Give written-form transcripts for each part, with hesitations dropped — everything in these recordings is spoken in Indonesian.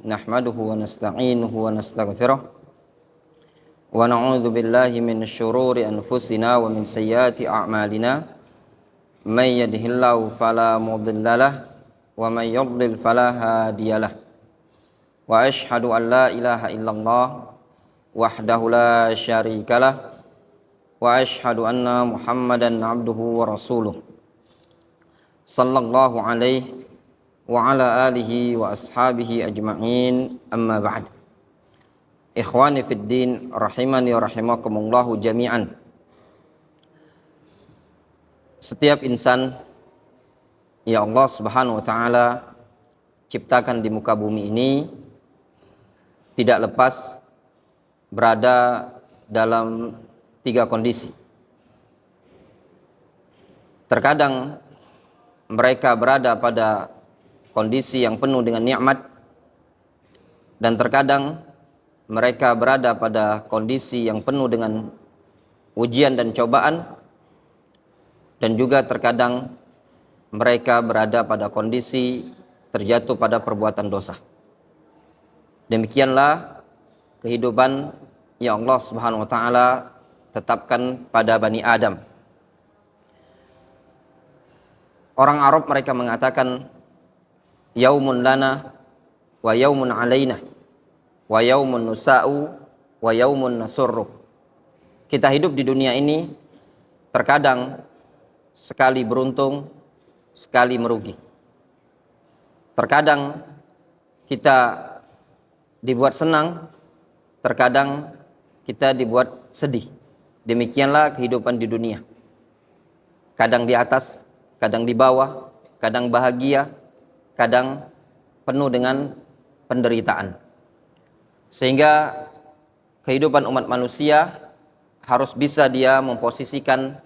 nahmaduhu wa nasta'inuhu wa nastaghfiruh wa na'udzu billahi min syururi anfusina wa min sayyiati a'malina may yahdihillahu fala mudhillalah wa may yudlil fala hadiyalah wa asyhadu an la ilaha illallah wahdahu la syarikalah wa asyhadu anna muhammadan abduhu wa rasuluh sallallahu alaihi wa ala alihi wa ashabihi ajma'in, amma ba'd. Ikhwani fid din rahimani wa rahimakumullahu jami'an. Setiap insan ya Allah Subhanahu wa taala ciptakan di muka bumi ini tidak lepas berada dalam 3 kondisi. Terkadang mereka berada pada kondisi yang penuh dengan nikmat, dan terkadang mereka berada pada kondisi yang penuh dengan ujian dan cobaan, dan juga terkadang mereka berada pada kondisi terjatuh pada perbuatan dosa. Demikianlah kehidupan yang Allah Subhanahu wa taala tetapkan pada Bani Adam. Orang Arab mereka mengatakan yaumun lana wa yaumun alaina wa yaumun nusa'u wa yaumun nasurru. Kita hidup di dunia ini terkadang sekali beruntung, sekali merugi. Terkadang kita dibuat senang, terkadang kita dibuat sedih. Demikianlah kehidupan di dunia. Kadang di atas, kadang di bawah, kadang bahagia, kadang penuh dengan penderitaan. Sehingga kehidupan umat manusia harus bisa dia memposisikan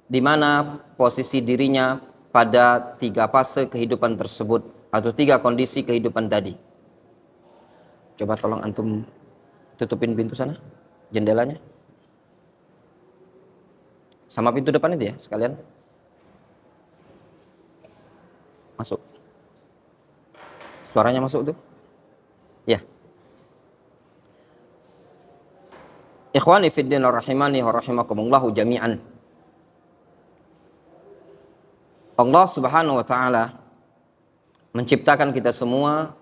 di mana posisi dirinya pada 3 fase kehidupan tersebut atau 3 kondisi kehidupan tadi. Coba tolong antum tutupin pintu sana, jendelanya. Sama pintu depan itu ya sekalian. Masuk. Suaranya masuk tuh? Ya. Ikhwani fid din rahimani wa rahimakumullahu jami'an. Allah Subhanahu wa taala menciptakan kita semua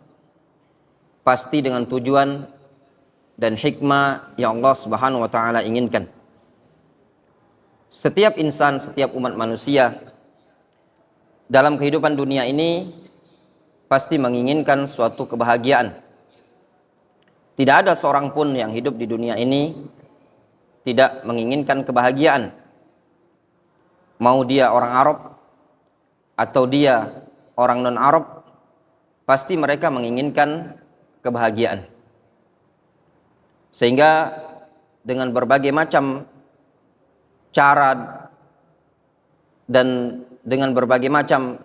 pasti dengan tujuan dan hikmah yang Allah Subhanahu wa taala inginkan. Setiap insan, setiap umat manusia dalam kehidupan dunia ini pasti menginginkan suatu kebahagiaan. Tidak ada seorang pun yang hidup di dunia ini tidak menginginkan kebahagiaan. Mau dia orang Arab atau dia orang non-Arab, pasti mereka menginginkan kebahagiaan. Sehingga dengan berbagai macam cara dan dengan berbagai macam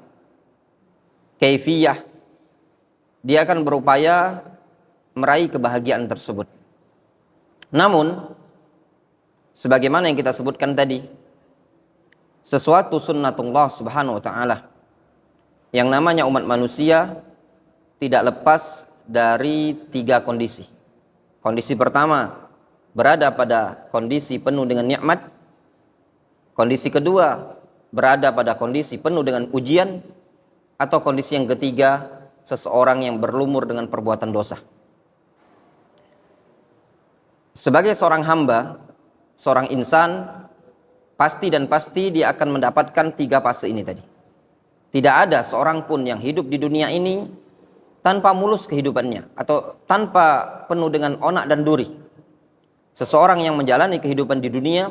kaifiyah, dia akan berupaya meraih kebahagiaan tersebut. Namun, sebagaimana yang kita sebutkan tadi, sesuatu sunnatullah Subhanahu wa taala, yang namanya umat manusia tidak lepas dari 3 kondisi. Kondisi pertama, berada pada kondisi penuh dengan nikmat. Kondisi kedua, berada pada kondisi penuh dengan ujian. Atau kondisi yang ketiga, seseorang yang berlumur dengan perbuatan dosa. Sebagai seorang hamba, seorang insan, pasti dia akan mendapatkan 3 fase ini tadi. Tidak ada seorang pun yang hidup di dunia ini tanpa mulus kehidupannya atau tanpa penuh dengan onak dan duri. Seseorang yang menjalani kehidupan di dunia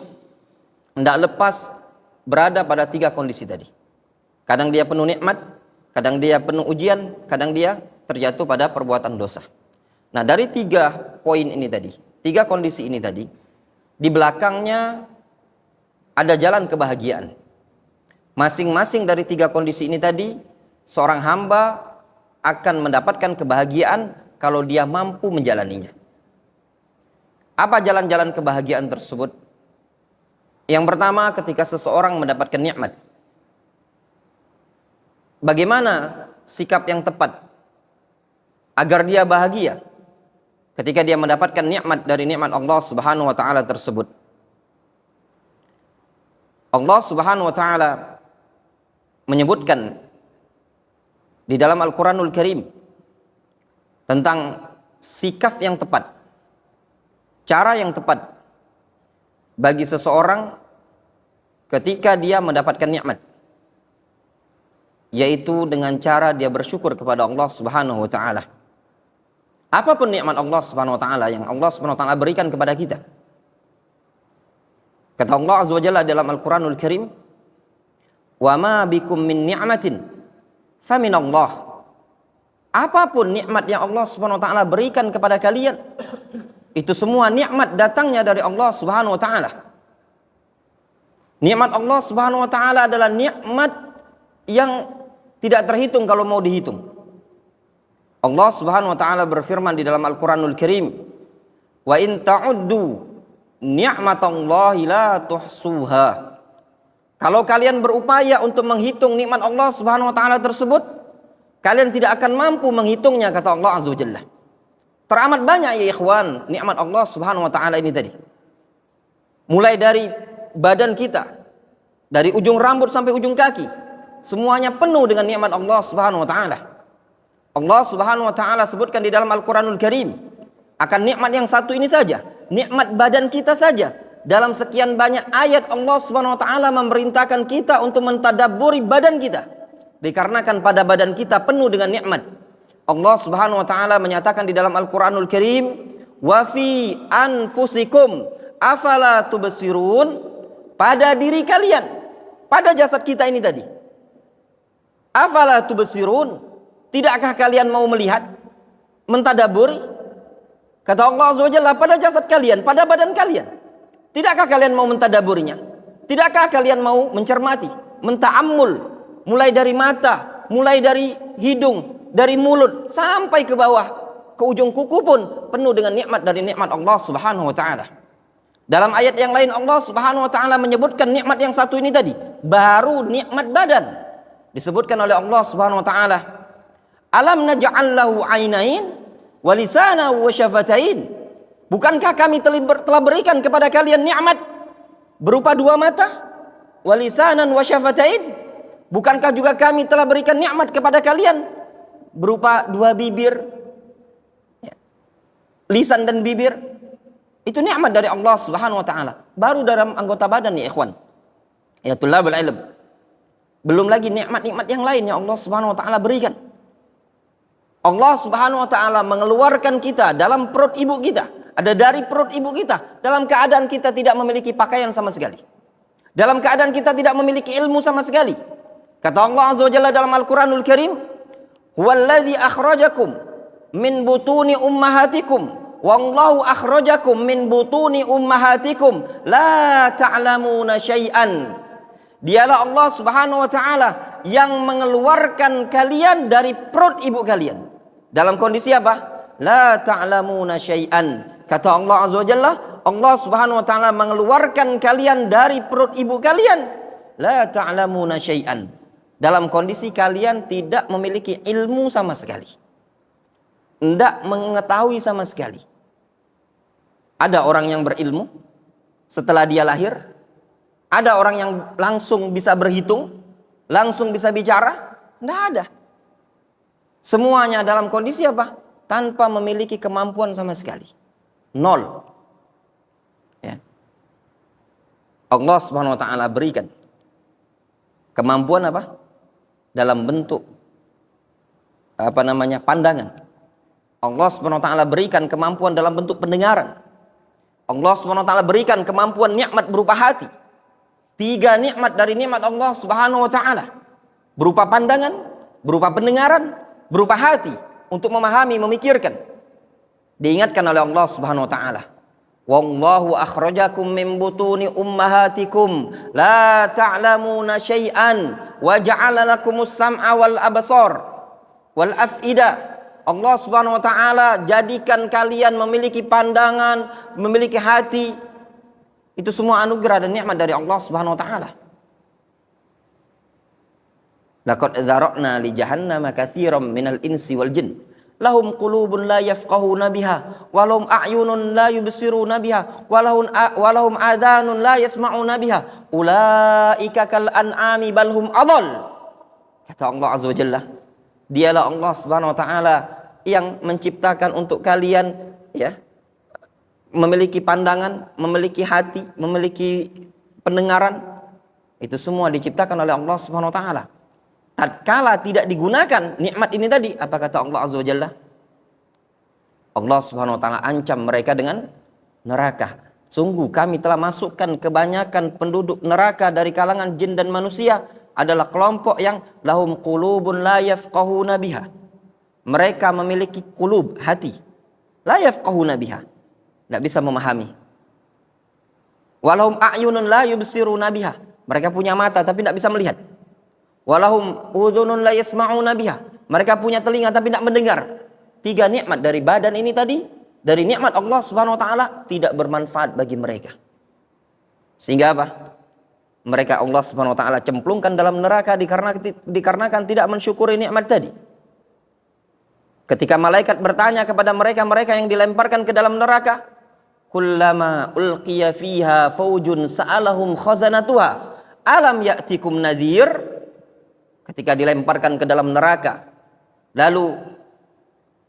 tidak lepas berada pada 3 kondisi tadi. Kadang dia penuh nikmat, kadang dia penuh ujian, kadang dia terjatuh pada perbuatan dosa. Nah, dari 3 poin ini tadi, 3 kondisi ini tadi, di belakangnya ada jalan kebahagiaan. Masing-masing dari 3 kondisi ini tadi, seorang hamba akan mendapatkan kebahagiaan kalau dia mampu menjalaninya. Apa jalan-jalan kebahagiaan tersebut? Yang pertama, ketika seseorang mendapatkan nikmat, bagaimana sikap yang tepat agar dia bahagia ketika dia mendapatkan nikmat dari nikmat Allah Subhanahu wa taala tersebut. Allah Subhanahu wa taala menyebutkan di dalam Al-Qur'anul Karim tentang sikap yang tepat, cara yang tepat bagi seseorang ketika dia mendapatkan nikmat, yaitu dengan cara dia bersyukur kepada Allah Subhanahu wa taala. Apapun nikmat Allah Subhanahu wa taala yang Allah Subhanahu wa taala berikan kepada kita. Kata Allah Azza wa Jalla dalam Al-Qur'anul Karim, "Wa ma bikum min ni'matin faminallah." Apapun nikmat yang Allah Subhanahu wa taala berikan kepada kalian, itu semua nikmat datangnya dari Allah Subhanahu wa taala. Nikmat Allah Subhanahu wa taala adalah nikmat yang tidak terhitung kalau mau dihitung. Allah Subhanahu wa taala berfirman di dalam Al-Qur'anul Karim, "Wa in ta'uddu ni'matallahi la tuhsuha." Kalau kalian berupaya untuk menghitung nikmat Allah Subhanahu wa taala tersebut, kalian tidak akan mampu menghitungnya, kata Allah Azza wa Jalla. Teramat banyak ya ikhwan nikmat Allah Subhanahu wa taala ini tadi. Mulai dari badan kita, dari ujung rambut sampai ujung kaki, semuanya penuh dengan nikmat Allah Subhanahu wa taala. Allah Subhanahu wa taala sebutkan di dalam Al-Qur'anul Karim akan nikmat yang satu ini saja, nikmat badan kita saja. Dalam sekian banyak ayat Allah Subhanahu wa taala memerintahkan kita untuk mentadabburi badan kita. Dikarenakan pada badan kita penuh dengan nikmat. Allah Subhanahu wa taala menyatakan di dalam Al-Qur'anul Karim, "Wa fi anfusikum afala tubsirun." Pada diri kalian, pada jasad kita ini tadi. Afala tubsirun? Tidakkah kalian mau melihat, mentadaburi? Kata Allah Azza wa Jalla, pada jasad kalian, pada badan kalian. Tidakkah kalian mau mentadaburinya? Tidakkah kalian mau mencermati, menta'ammul, mulai dari mata, mulai dari hidung, dari mulut sampai ke bawah, ke ujung kuku pun penuh dengan nikmat dari nikmat Allah Subhanahu wa taala. Dalam ayat yang lain Allah Subhanahu wa taala menyebutkan nikmat yang satu ini tadi, baru nikmat badan. Disebutkan oleh Allah Subhanahu wa taala, "Alam naj'al lahu 'ainain wa lisanan wa syafatain." Bukankah kami telah berikan kepada kalian nikmat berupa dua mata, wa lisanan wa syafatain? Bukankah juga kami telah berikan nikmat kepada kalian berupa dua bibir, lisan dan bibir? Itu nikmat dari Allah Subhanahu wa taala. Baru dalam anggota badan ya ikhwan. Ya tulabul ilm. Belum lagi nikmat-nikmat yang lain yang Allah Subhanahu wa taala berikan. Allah Subhanahu wa taala mengeluarkan kita dalam perut ibu kita, ada dari perut ibu kita dalam keadaan kita tidak memiliki pakaian sama sekali. Dalam keadaan kita tidak memiliki ilmu sama sekali. Kata Allah Azza wa Jalla dalam Al-Qur'anul Karim, "Huwallazi akhrajakum min butuni ummahatikum wallahu akhrajakum min butuni ummahatikum la ta'lamuna syai'an." Dialah Allah Subhanahu wa taala yang mengeluarkan kalian dari perut ibu kalian. Dalam kondisi apa? La ta'lamuna syai'an. Kata Allah Azza wa Jalla, Allah Subhanahu wa taala mengeluarkan kalian dari perut ibu kalian. La ta'lamuna syai'an. Dalam kondisi kalian tidak memiliki ilmu sama sekali. Tidak mengetahui sama sekali. Ada orang yang berilmu setelah dia lahir. Ada orang yang langsung bisa berhitung, langsung bisa bicara. Tidak ada. Semuanya dalam kondisi apa? Tanpa memiliki kemampuan sama sekali. Nol. Ya. Allah Subhanahu wa taala berikan kemampuan apa? Dalam bentuk pandangan. Allah Subhanahu wa taala berikan kemampuan dalam bentuk pendengaran. Allah Subhanahu wa taala berikan kemampuan nikmat berupa hati. 3 nikmat dari nikmat Allah Subhanahu wa taala. Berupa pandangan, berupa pendengaran, berupa hati untuk memahami, memikirkan. Diingatkan oleh Allah Subhanahu wa taala, "Wallahu akhrajakum min butuni ummahatikum la ta'lamuna syai'an wa ja'ala lakumus sam'a wal absar wal af'ida." Allah Subhanahu wa taala jadikan kalian memiliki pandangan, memiliki hati. Itu semua anugerah dan nikmat dari Allah Subhanahu wa taala. Laqad dzara'na li jahannama katsiran minal insi wal jin. Lahum qulubun la yafqahuna biha, walahum a'yunun la yubsiruna biha, walahum adhanun la yasma'una biha. Ulaika kal an'ami bal hum adall. Kata Allah Azza wa Jalla, dialah Allah Subhanahu wa taala yang menciptakan untuk kalian ya, memiliki pandangan, memiliki hati, memiliki pendengaran. Itu semua diciptakan oleh Allah Subhanahu wa taala. Tatkala tidak digunakan nikmat ini tadi, apa kata Allah Azza wa Jalla? Allah Subhanahu wa taala ancam mereka dengan neraka. Sungguh kami telah masukkan kebanyakan penduduk neraka dari kalangan jin dan manusia adalah kelompok yang lahum qulubun la yafqahuna biha. Mereka memiliki qulub, hati. La yafqahuna biha. Tidak bisa memahami. Walahum a'yunun la yubsiruna biha. Mereka punya mata tapi tidak bisa melihat. Walahum udhunun la yasma'una biha. Mereka punya telinga tapi tidak mendengar. 3 nikmat dari badan ini tadi, dari nikmat Allah Subhanahu wa taala tidak bermanfaat bagi mereka. Sehingga apa? Mereka Allah Subhanahu wa taala cemplungkan dalam neraka dikarenakan tidak mensyukuri nikmat tadi. Ketika malaikat bertanya kepada mereka yang dilemparkan ke dalam neraka, kullama ulqiya fiha faujun sa'alahum khazanatuha alam ya'tikum nadhir. Ketika dilemparkan ke dalam neraka, lalu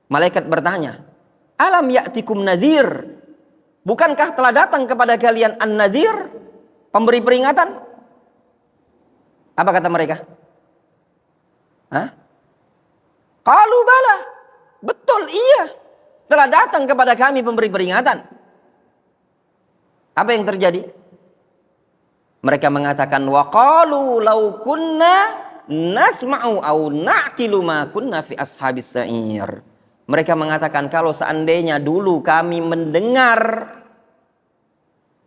malaikat bertanya, alam ya'tikum nadhir, bukankah telah datang kepada kalian an-nadhir, pemberi peringatan? Apa kata mereka? Qalu bala, betul, iya, telah datang kepada kami pemberi peringatan. Apa yang terjadi? Mereka mengatakan, wa qalu law kunna nasma'u au na'qilu ma kunna fi ashabis sa'ir. Mereka mengatakan, kalau seandainya dulu kami mendengar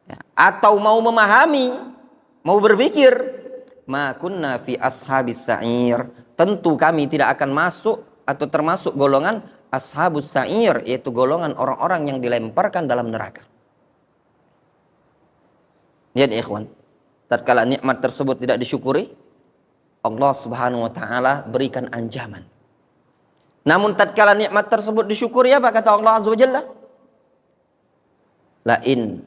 ya, atau mau memahami, mau berpikir, ma kunna fi ashabis sa'ir, tentu kami tidak akan masuk atau termasuk golongan ashabus sa'ir, yaitu golongan orang-orang yang dilemparkan dalam neraka. Lihat ikhwan, tatkala nikmat tersebut tidak disyukuri, Allah Subhanahu wa taala berikan ancaman. Namun tatkala nikmat tersebut disyukuri, apa kata Allah Azza wa Jalla? La in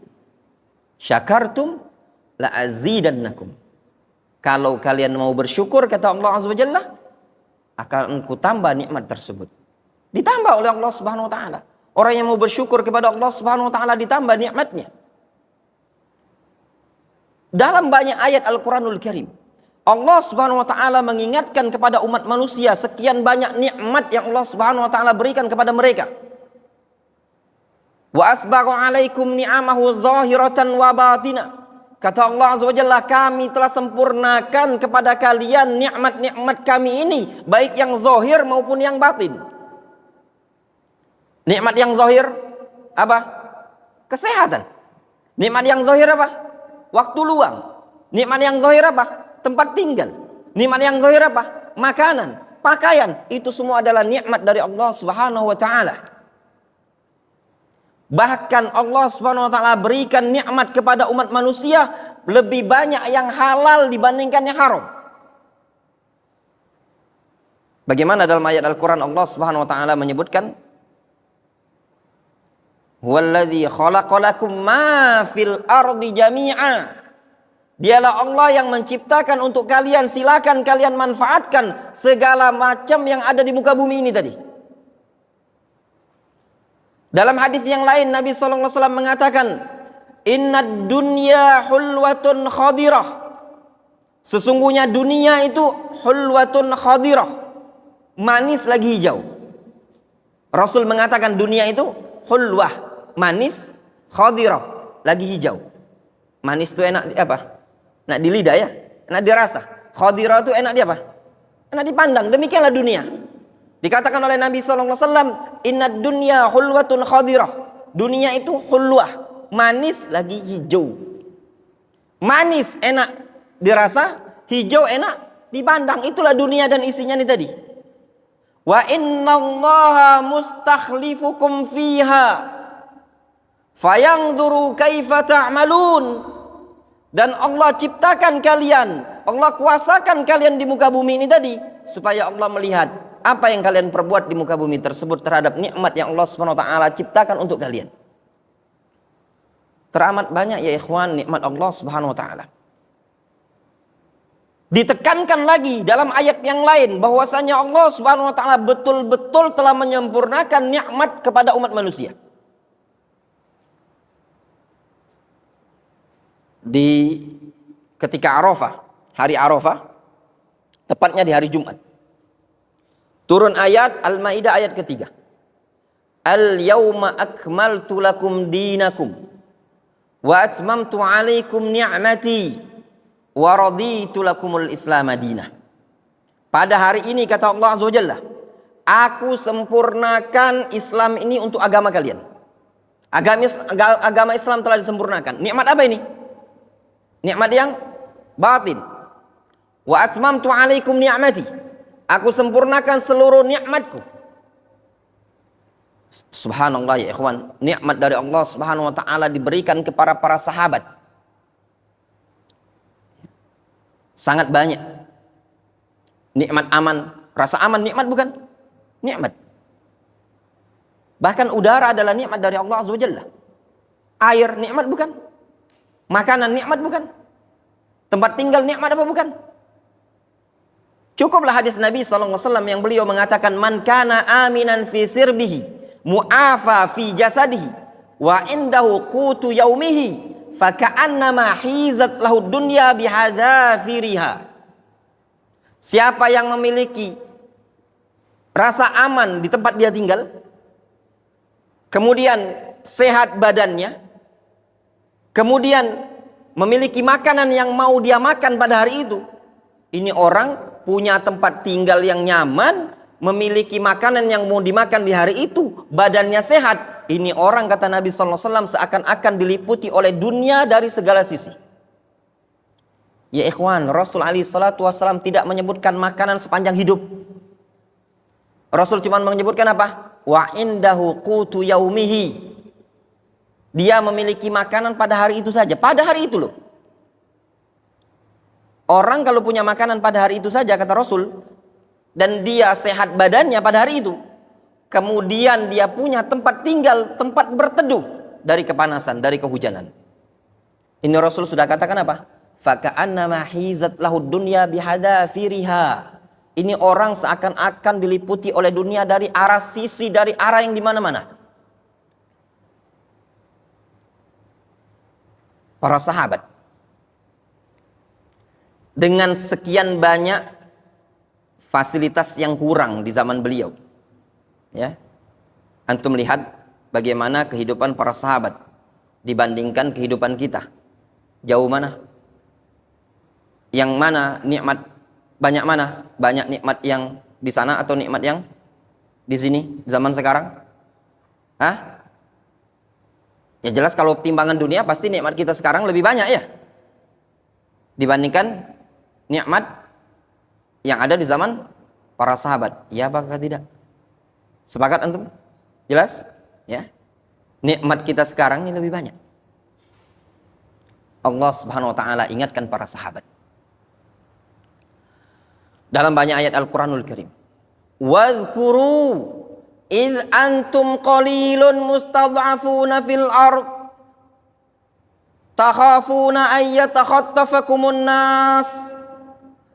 syakartum la azidannakum. Kalau kalian mau bersyukur, kata Allah Azza wa Jalla, akan ku tambah nikmat tersebut. Ditambah oleh Allah Subhanahu wa taala. Orang yang mau bersyukur kepada Allah Subhanahu wa taala ditambah nikmatnya. Dalam banyak ayat Al-Qur'anul Karim, Allah Subhanahu wa taala mengingatkan kepada umat manusia sekian banyak nikmat yang Allah Subhanahu wa taala berikan kepada mereka. Wa asbagha 'alaikum ni'amahu dhahiratan wa batina. Kata Allah Azza wa Jalla, kami telah sempurnakan kepada kalian nikmat-nikmat kami ini, baik yang zahir maupun yang batin. Nikmat yang zahir apa? Kesehatan. Nikmat yang zahir apa? Waktu luang. Nikmat yang zahir apa? Tempat tinggal. Nikmat yang zahir apa? Makanan, pakaian. Itu semua adalah nikmat dari Allah Subhanahu wa taala. Bahkan Allah Subhanahu wa taala berikan nikmat kepada umat manusia lebih banyak yang halal dibandingkan yang haram. Bagaimana dalam ayat Al-Qur'an Allah Subhanahu wa taala menyebutkan, "Huwallazi khalaqalakum ma fil ardi jami'a." Dialah Allah yang menciptakan untuk kalian, silakan kalian manfaatkan segala macam yang ada di muka bumi ini tadi. Dalam hadis yang lain Nabi SAW mengatakan, Innad dunya hulwatun khadirah. Sesungguhnya dunia itu hulwatun khadirah, manis lagi hijau. Rasul mengatakan dunia itu hulwah, manis, khadirah, lagi hijau. Manis itu enak apa? Enak di lidah ya, enak dirasa. Khadirah itu enak di apa? Enak dipandang. Demikianlah dunia. Dikatakan oleh Nabi SAW, Innad dunya hulwatun khadirah. Dunia itu hulwah, manis lagi hijau. Manis enak dirasa, hijau enak dipandang. Itulah dunia dan isinya ini tadi. Wa innallaha mustakhlifukum fiha fayanzuru kaifa ta'malun. Dan Allah ciptakan kalian, Allah kuasakan kalian di muka bumi ini tadi, supaya Allah melihat apa yang kalian perbuat di muka bumi tersebut terhadap nikmat yang Allah Subhanahu wa taala ciptakan untuk kalian. Teramat banyak ya ikhwan nikmat Allah Subhanahu wa taala. Ditekankan lagi dalam ayat yang lain bahwasanya Allah Subhanahu wa taala betul-betul telah menyempurnakan nikmat kepada umat manusia. Di ketika Arafah, hari Arafah, tepatnya di hari Jumat, turun ayat Al-Maidah ayat ketiga. Al-yawma akmaltu lakum dinakum wa atmamtu alaikum ni'mati wa raditu lakumul Islam madinah. Pada hari ini kata Allah Azza wa Jalla, aku sempurnakan Islam ini untuk agama kalian. Agama Islam telah disempurnakan. Nikmat apa ini? Nikmat yang batin. Wa atmamtu alaikum ni'mati. Aku sempurnakan seluruh nikmatku. Subhanallah ya ikhwan, nikmat dari Allah Subhanahu wa taala diberikan kepada para sahabat sangat banyak. Nikmat aman, rasa aman nikmat bukan? Nikmat. Bahkan udara adalah nikmat dari Allah Azza wa Jalla. Air nikmat bukan? Makanan nikmat bukan? Tempat tinggal nikmat apa bukan? Cukuplah hadis Nabi SAW yang beliau mengatakan, man kana aminan fi sirbihi mu'afa fi jasadihi wa indahu qutu yaumihi faka'annama hizat lahu dunya bihadzafiriha. Siapa yang memiliki rasa aman di tempat dia tinggal, kemudian sehat badannya, kemudian memiliki makanan yang mau dia makan pada hari itu, ini orang punya tempat tinggal yang nyaman, memiliki makanan yang mau dimakan di hari itu, badannya sehat. Ini orang kata Nabi SAW seakan-akan diliputi oleh dunia dari segala sisi. Ya ikhwan, Rasul SAW tidak menyebutkan makanan sepanjang hidup. Rasul cuma menyebutkan apa? Wa indahu qutu yaumihi. Dia memiliki makanan pada hari itu saja. Pada hari itu loh. Orang kalau punya makanan pada hari itu saja kata Rasul, dan dia sehat badannya pada hari itu, kemudian dia punya tempat tinggal, tempat berteduh dari kepanasan, dari kehujanan. Ini Rasul sudah katakan apa? Faka'annama hizat lahud dunya bihadzafiriha. Ini orang seakan-akan diliputi oleh dunia dari arah sisi, dari arah yang di mana-mana. Para sahabat dengan sekian banyak fasilitas yang kurang di zaman beliau, ya, antum lihat bagaimana kehidupan para sahabat dibandingkan kehidupan kita. Jauh mana? Yang mana nikmat banyak mana? Banyak nikmat yang di sana atau nikmat yang di sini zaman sekarang? Hah? Ya jelas kalau timbangan dunia pasti nikmat kita sekarang lebih banyak ya dibandingkan nikmat yang ada di zaman para sahabat. Ya apakah tidak? Sepakat antum? Jelas? Ya. Nikmat kita sekarang ini lebih banyak. Allah Subhanahu wa taala ingatkan para sahabat dalam banyak ayat Al-Qur'anul Karim. Wadhkuru id antum qalilun mustad'afuna fil ard takhafuna ay yatakhattafakumun nas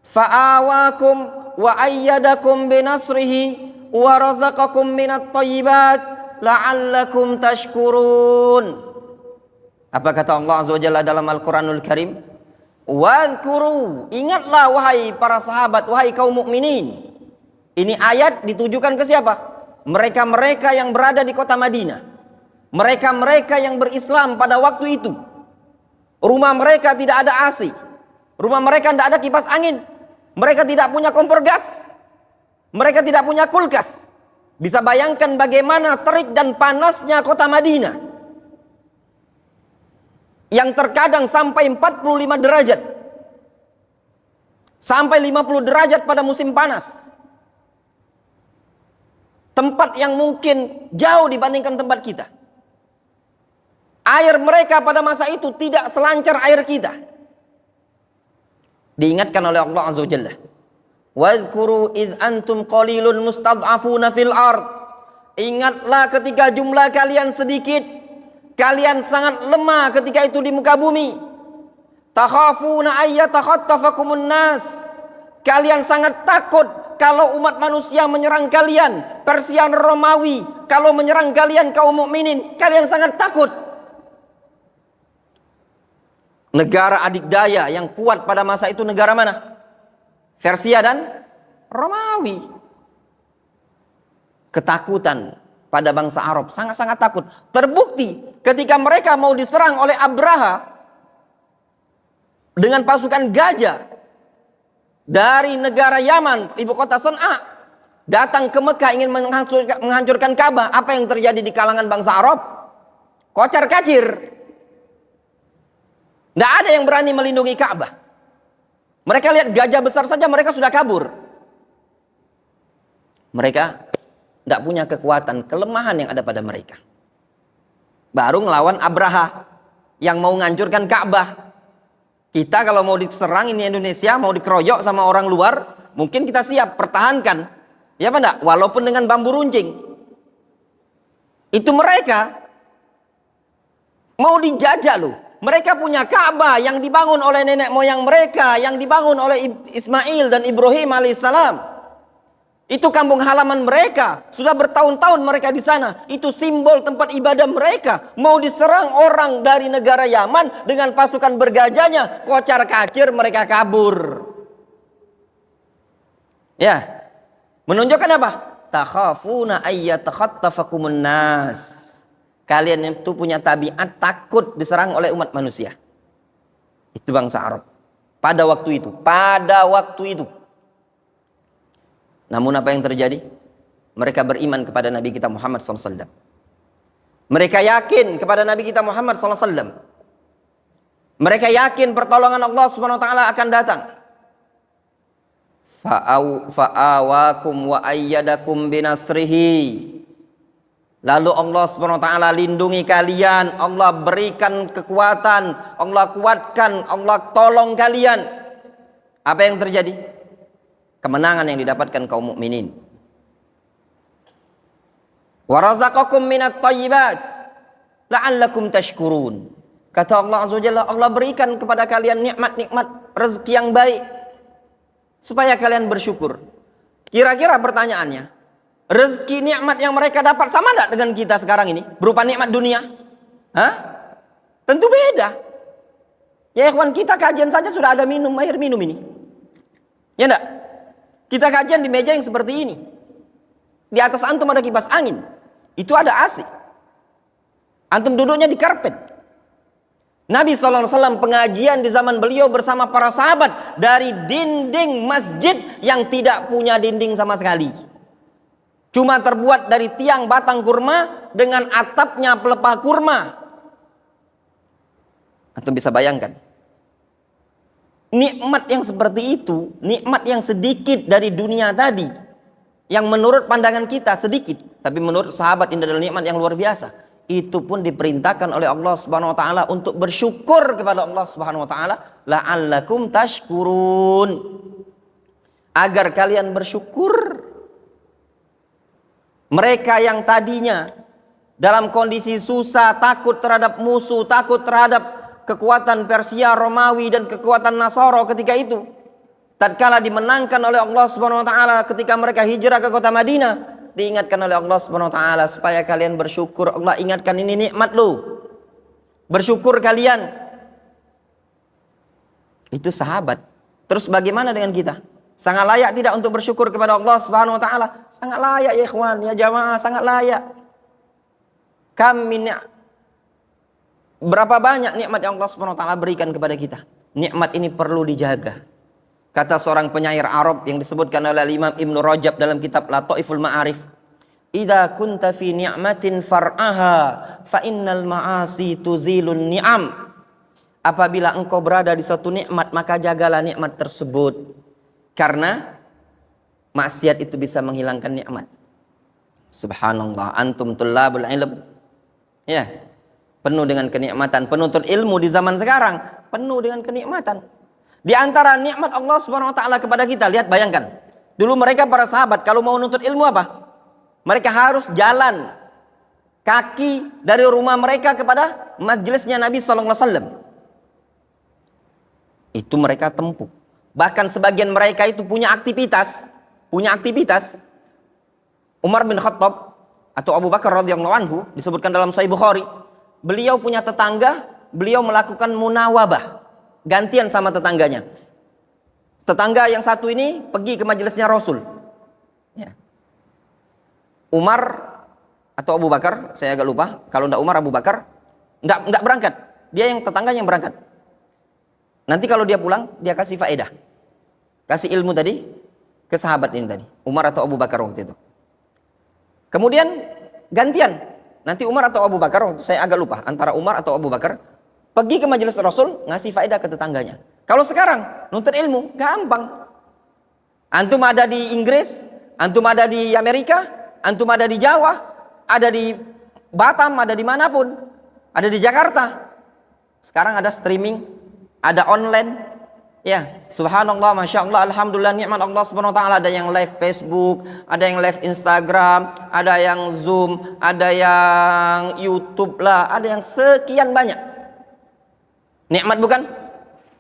fa'awakum wa ayyadakum binasrihi wa razaqakum minat thayyibat la'allakum tashkurun. Apa kata Allah Azza wa Jalla dalam Al-Qur'anul Karim? Wadhkuru, ingatlah wahai para sahabat, wahai kaum mukminin. Ini ayat ditujukan ke siapa? Mereka-mereka yang berada di kota Madinah. Mereka-mereka yang berislam pada waktu itu. Rumah mereka tidak ada AC. Rumah mereka tidak ada kipas angin. Mereka tidak punya kompor gas. Mereka tidak punya kulkas. Bisa bayangkan bagaimana terik dan panasnya kota Madinah. Yang terkadang sampai 45 derajat. Sampai 50 derajat pada musim panas. Tempat yang mungkin jauh dibandingkan tempat kita. Air mereka pada masa itu tidak selancar air kita. Diingatkan oleh Allah Azza wa Jalla. Wadhkuru idh antum qalilun mustad'afuna fil ard. Ingatlah ketika jumlah kalian sedikit, kalian sangat lemah ketika itu di muka bumi. Takhafuna ayyatakhattafakumun nas. Kalian sangat takut kalau umat manusia menyerang kalian. Persia Romawi kalau menyerang kalian kaum mukminin, kalian sangat takut. Negara adikdaya yang kuat pada masa itu negara mana? Persia dan Romawi. Ketakutan pada bangsa Arab, sangat-sangat takut. Terbukti ketika mereka mau diserang oleh Abraha dengan pasukan gajah dari negara Yaman, ibu kota Son'a, datang ke Mekah ingin menghancurkan Ka'bah. Apa yang terjadi di kalangan bangsa Arab? Kocar kacir. Tidak ada yang berani melindungi Ka'bah. Mereka lihat gajah besar saja mereka sudah kabur. Mereka tidak punya kekuatan, kelemahan yang ada pada mereka. Baru ngelawan Abraha yang mau menghancurkan Ka'bah. Kita kalau mau diserang ini Indonesia, mau dikeroyok sama orang luar, mungkin kita siap pertahankan. Ya apa enggak? Walaupun dengan bambu runcing. Itu mereka mau dijajah loh. Mereka punya Ka'bah yang dibangun oleh nenek moyang mereka, yang dibangun oleh Ismail dan Ibrahim alaihissalam. Itu kampung halaman mereka. Sudah bertahun-tahun mereka di sana. Itu simbol tempat ibadah mereka. Mau diserang orang dari negara Yaman dengan pasukan bergajahnya, kocar kacir mereka kabur. Ya. Menunjukkan apa? Takhafuna ayyatakhattafakumun nas. Kalian itu punya tabiat takut diserang oleh umat manusia. Itu bangsa Arab. Pada waktu itu. Namun apa yang terjadi? Mereka beriman kepada Nabi kita Muhammad SAW. Mereka yakin kepada Nabi kita Muhammad SAW. Mereka yakin pertolongan Allah SWT akan datang. Fa'awakum wa ayyadakum binasrihi. Lalu Allah SWT lindungi kalian, Allah berikan kekuatan, Allah kuatkan, Allah tolong kalian. Apa yang terjadi? Kemenangan yang didapatkan kaum mukminin. Wa razaqakum minat thayyibat la'allakum tashkurun. Kata Allah Azza wa Jalla, Allah berikan kepada kalian nikmat-nikmat rezeki yang baik supaya kalian bersyukur. Kira-kira pertanyaannya, rezeki nikmat yang mereka dapat sama enggak dengan kita sekarang ini? Berupa nikmat dunia? Hah? Tentu beda. Ya ikhwan, kita kajian saja sudah ada air minum ini. Ya enggak? Kita kajian di meja yang seperti ini. Di atas antum ada kipas angin. Itu ada AC. Antum duduknya di karpet. Nabi SAW pengajian di zaman beliau bersama para sahabat dari dinding masjid yang tidak punya dinding sama sekali. Cuma terbuat dari tiang batang kurma dengan atapnya pelepah kurma. Antum bisa bayangkan. Nikmat yang seperti itu, nikmat yang sedikit dari dunia tadi, yang menurut pandangan kita sedikit, tapi menurut sahabat ini adalah nikmat yang luar biasa. Itu pun diperintahkan oleh Allah Subhanahu wa taala untuk bersyukur kepada Allah Subhanahu wa taala, la'allakum tashkurun. Agar kalian bersyukur. Mereka yang tadinya dalam kondisi susah, takut terhadap musuh, takut terhadap kekuatan Persia, Romawi dan kekuatan Nasara ketika itu, tatkala dimenangkan oleh Allah Subhanahu wa taala ketika mereka hijrah ke kota Madinah, diingatkan oleh Allah Subhanahu wa taala supaya kalian bersyukur. Allah ingatkan, ini nikmat lu. Bersyukur kalian. Itu sahabat. Terus bagaimana dengan kita? Sangat layak tidak untuk bersyukur kepada Allah Subhanahu wa taala? Sangat layak ya ikhwan, ya jamaah, sangat layak. Berapa banyak nikmat yang Allah Subhanahu wa taala berikan kepada kita. Nikmat ini perlu dijaga. Kata seorang penyair Arab yang disebutkan oleh Imam Ibn Rajab dalam kitab Lataiful Ma'arif, "Idza kunta fi ni'matin far'aha fa innal ma'asi tuzilun ni'am." Apabila engkau berada di suatu nikmat, maka jagalah nikmat tersebut. Karena maksiat itu bisa menghilangkan nikmat. Subhanallah, antum tullabul ilm. Ya, penuh dengan kenikmatan. Penuntut ilmu di zaman sekarang penuh dengan kenikmatan. Di antara nikmat Allah Subhanahu wa taala kepada kita, lihat, bayangkan. Dulu mereka para sahabat kalau mau nuntut ilmu apa? Mereka harus jalan kaki dari rumah mereka kepada majelisnya Nabi sallallahu alaihi wasallam. Itu mereka tempuh. Bahkan sebagian mereka itu punya aktivitas. Umar bin Khattab atau Abu Bakar radhiyallahu anhu disebutkan dalam Sahih Bukhari, beliau punya tetangga, beliau melakukan munawabah, gantian sama tetangganya. Tetangga yang satu ini pergi ke majelisnya Rasul. Ya. Umar atau Abu Bakar, saya agak lupa. Kalau enggak Umar, Abu Bakar enggak berangkat. Dia yang tetangganya yang berangkat. Nanti kalau dia pulang, dia kasih faedah. Kasih ilmu tadi ke sahabat ini tadi, Umar atau Abu Bakar waktu itu. Kemudian gantian. Nanti Umar atau Abu Bakar, waktu saya agak lupa, antara Umar atau Abu Bakar, pergi ke majelis Rasul, ngasih faedah ke tetangganya. Kalau sekarang, nuntut ilmu, gampang. Antum ada di Inggris, antum ada di Amerika, antum ada di Jawa, ada di Batam, ada di manapun, ada di Jakarta. Sekarang ada streaming, ada online. Ya, subhanallah, masya Allah, alhamdulillah, nikmat Allah subhanahu wa ta'ala. Ada yang live Facebook, ada yang live Instagram, ada yang Zoom, ada yang YouTube lah, ada yang sekian banyak. Nikmat bukan?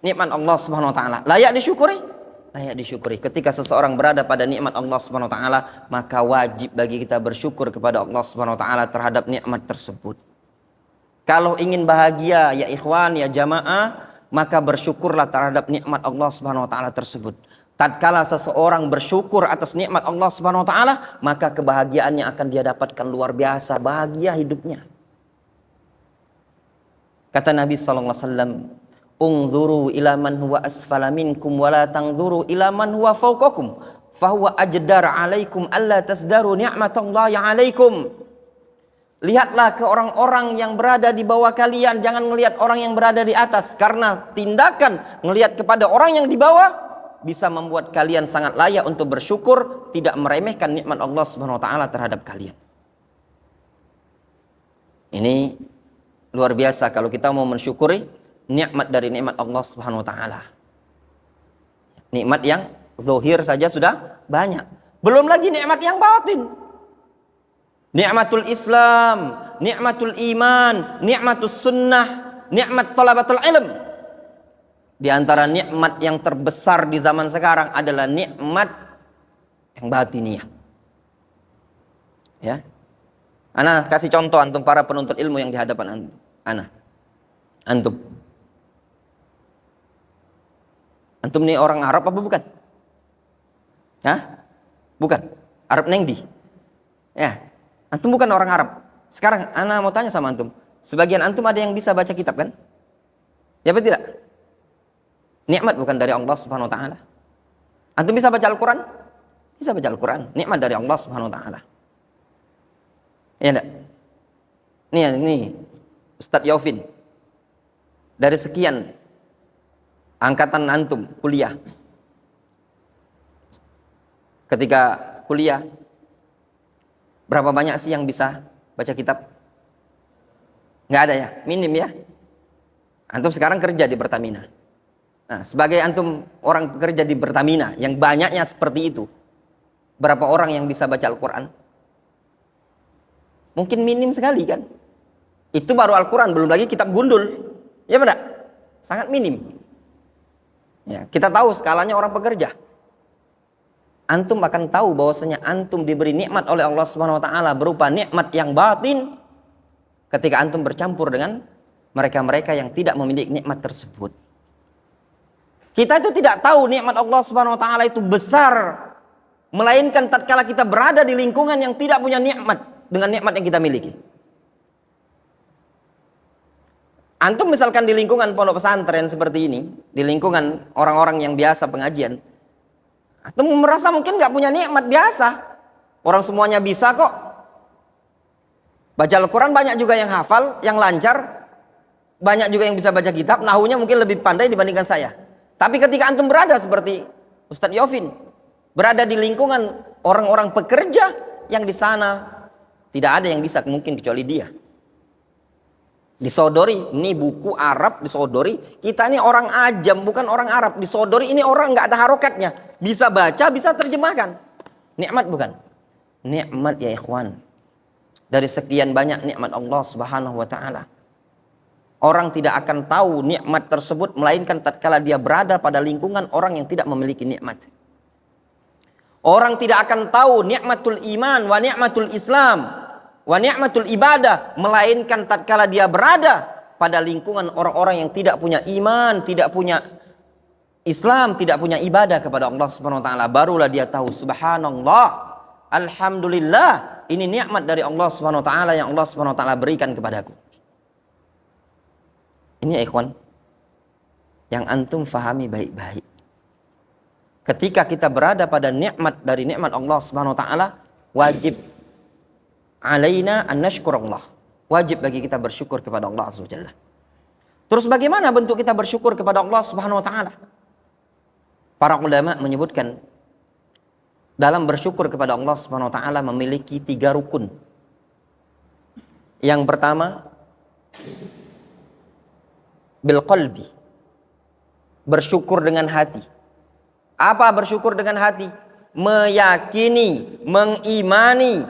Nikmat Allah subhanahu wa ta'ala. Layak disyukuri? Layak disyukuri. Ketika seseorang berada pada nikmat Allah subhanahu wa ta'ala, maka wajib bagi kita bersyukur kepada Allah subhanahu wa ta'ala terhadap nikmat tersebut. Kalau ingin bahagia ya ikhwan, ya jamaah, maka bersyukurlah terhadap nikmat Allah Subhanahu wa taala tersebut. Tatkala seseorang bersyukur atas nikmat Allah Subhanahu wa taala, maka kebahagiaannya akan dia dapatkan luar biasa, bahagia hidupnya. Kata Nabi sallallahu alaihi wasallam, "Unzuru ila man huwa asfala minkum wa la tanzuru ila man huwa fawqakum, fa huwa ajdar 'alaikum alla tasdaru ni'matallahi 'alaikum." Lihatlah ke orang-orang yang berada di bawah kalian, jangan melihat orang yang berada di atas, karena tindakan melihat kepada orang yang di bawah bisa membuat kalian sangat layak untuk bersyukur, tidak meremehkan nikmat Allah Subhanahu wa taala terhadap kalian. Ini luar biasa kalau kita mau mensyukuri nikmat dari nikmat Allah Subhanahu wa taala. Nikmat yang zahir saja sudah banyak, belum lagi nikmat yang batin. Nikmatul Islam, nikmatul iman, nikmatul sunnah, nikmat talabatul ilm. Di antara nikmat yang terbesar di zaman sekarang adalah nikmat yang batiniah. Ya. Ana kasih contoh antum para penuntut ilmu yang di hadapan ana. Antum. Antum ini orang Arab apa bukan? Hah? Bukan. Arab neng di. Ya. Antum bukan orang Arab. Sekarang ana mau tanya sama antum. Sebagian antum ada yang bisa baca kitab kan? Ya betul tidak? Nikmat bukan dari Allah Subhanahu wa taala. Antum bisa baca Al-Qur'an? Bisa baca Al-Qur'an. Nikmat dari Allah Subhanahu wa taala. Ya enggak? Nih Ustadz Yaufin. Dari sekian angkatan antum kuliah. Ketika kuliah, berapa banyak sih yang bisa baca kitab? Nggak ada ya, minim ya. Antum sekarang kerja di Pertamina. Nah, sebagai antum orang kerja di Pertamina yang banyaknya seperti itu, berapa orang yang bisa baca Al-Quran? Mungkin minim sekali kan. Itu baru Al-Quran, belum lagi kitab gundul. Ya benar? Sangat minim. Ya, kita tahu skalanya orang pekerja. Antum akan tahu bahwasanya antum diberi nikmat oleh Allah Subhanahu wa taala berupa nikmat yang batin ketika antum bercampur dengan mereka-mereka yang tidak memiliki nikmat tersebut. Kita itu tidak tahu nikmat Allah Subhanahu wa taala itu besar, melainkan tatkala kita berada di lingkungan yang tidak punya nikmat dengan nikmat yang kita miliki. Antum misalkan di lingkungan pondok pesantren seperti ini, di lingkungan orang-orang yang biasa pengajian, atau merasa mungkin nggak punya nikmat biasa. Orang semuanya bisa kok. Baca Al-Quran banyak juga yang hafal, yang lancar. Banyak juga yang bisa baca kitab. Nahunya mungkin lebih pandai dibandingkan saya. Tapi ketika antum berada seperti Ustadz Yaufin, berada di lingkungan orang-orang pekerja yang di sana tidak ada yang bisa mungkin kecuali dia. Disodori, ini buku Arab disodori. Kita ini orang ajam, bukan orang Arab. Disodori, ini orang nggak ada harokatnya. Bisa baca, bisa terjemahkan. Nikmat bukan? Nikmat ya ikhwan. Dari sekian banyak nikmat Allah Subhanahu wa taala. Orang tidak akan tahu nikmat tersebut melainkan tatkala dia berada pada lingkungan orang yang tidak memiliki nikmat. Orang tidak akan tahu nikmatul iman wa nikmatul Islam wa ni'matul ibadah melainkan tatkala dia berada pada lingkungan orang-orang yang tidak punya iman, tidak punya Islam, tidak punya ibadah kepada Allah Subhanahu wa taala, barulah dia tahu subhanallah, alhamdulillah, ini nikmat dari Allah Subhanahu wa taala yang Allah Subhanahu wa taala berikan kepadaku. Ini ya ikhwan yang antum fahami baik-baik. Ketika kita berada pada nikmat dari nikmat Allah Subhanahu wa taala, wajib alaina an nashkurallah. Wajib bagi kita bersyukur kepada Allah Azza wa Jalla. Terus bagaimana bentuk kita bersyukur kepada Allah Subhanahu wa taala? Para ulama menyebutkan dalam bersyukur kepada Allah Subhanahu wa taala memiliki 3 rukun. Yang pertama bil qalbi. Bersyukur dengan hati. Apa bersyukur dengan hati? Meyakini, mengimani,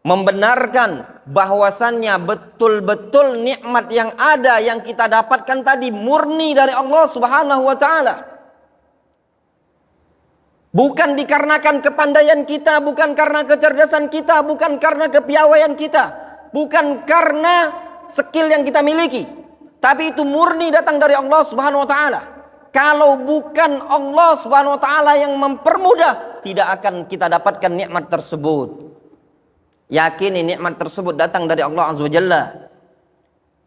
membenarkan bahwasannya betul-betul nikmat yang ada yang kita dapatkan tadi murni dari Allah Subhanahu wa taala. Bukan dikarenakan kepandaian kita, bukan karena kecerdasan kita, bukan karena kepiawaian kita, bukan karena skill yang kita miliki, tapi itu murni datang dari Allah Subhanahu wa taala. Kalau bukan Allah Subhanahu wa taala yang mempermudah, tidak akan kita dapatkan nikmat tersebut. Yakini nikmat tersebut datang dari Allah Azza wa Jalla.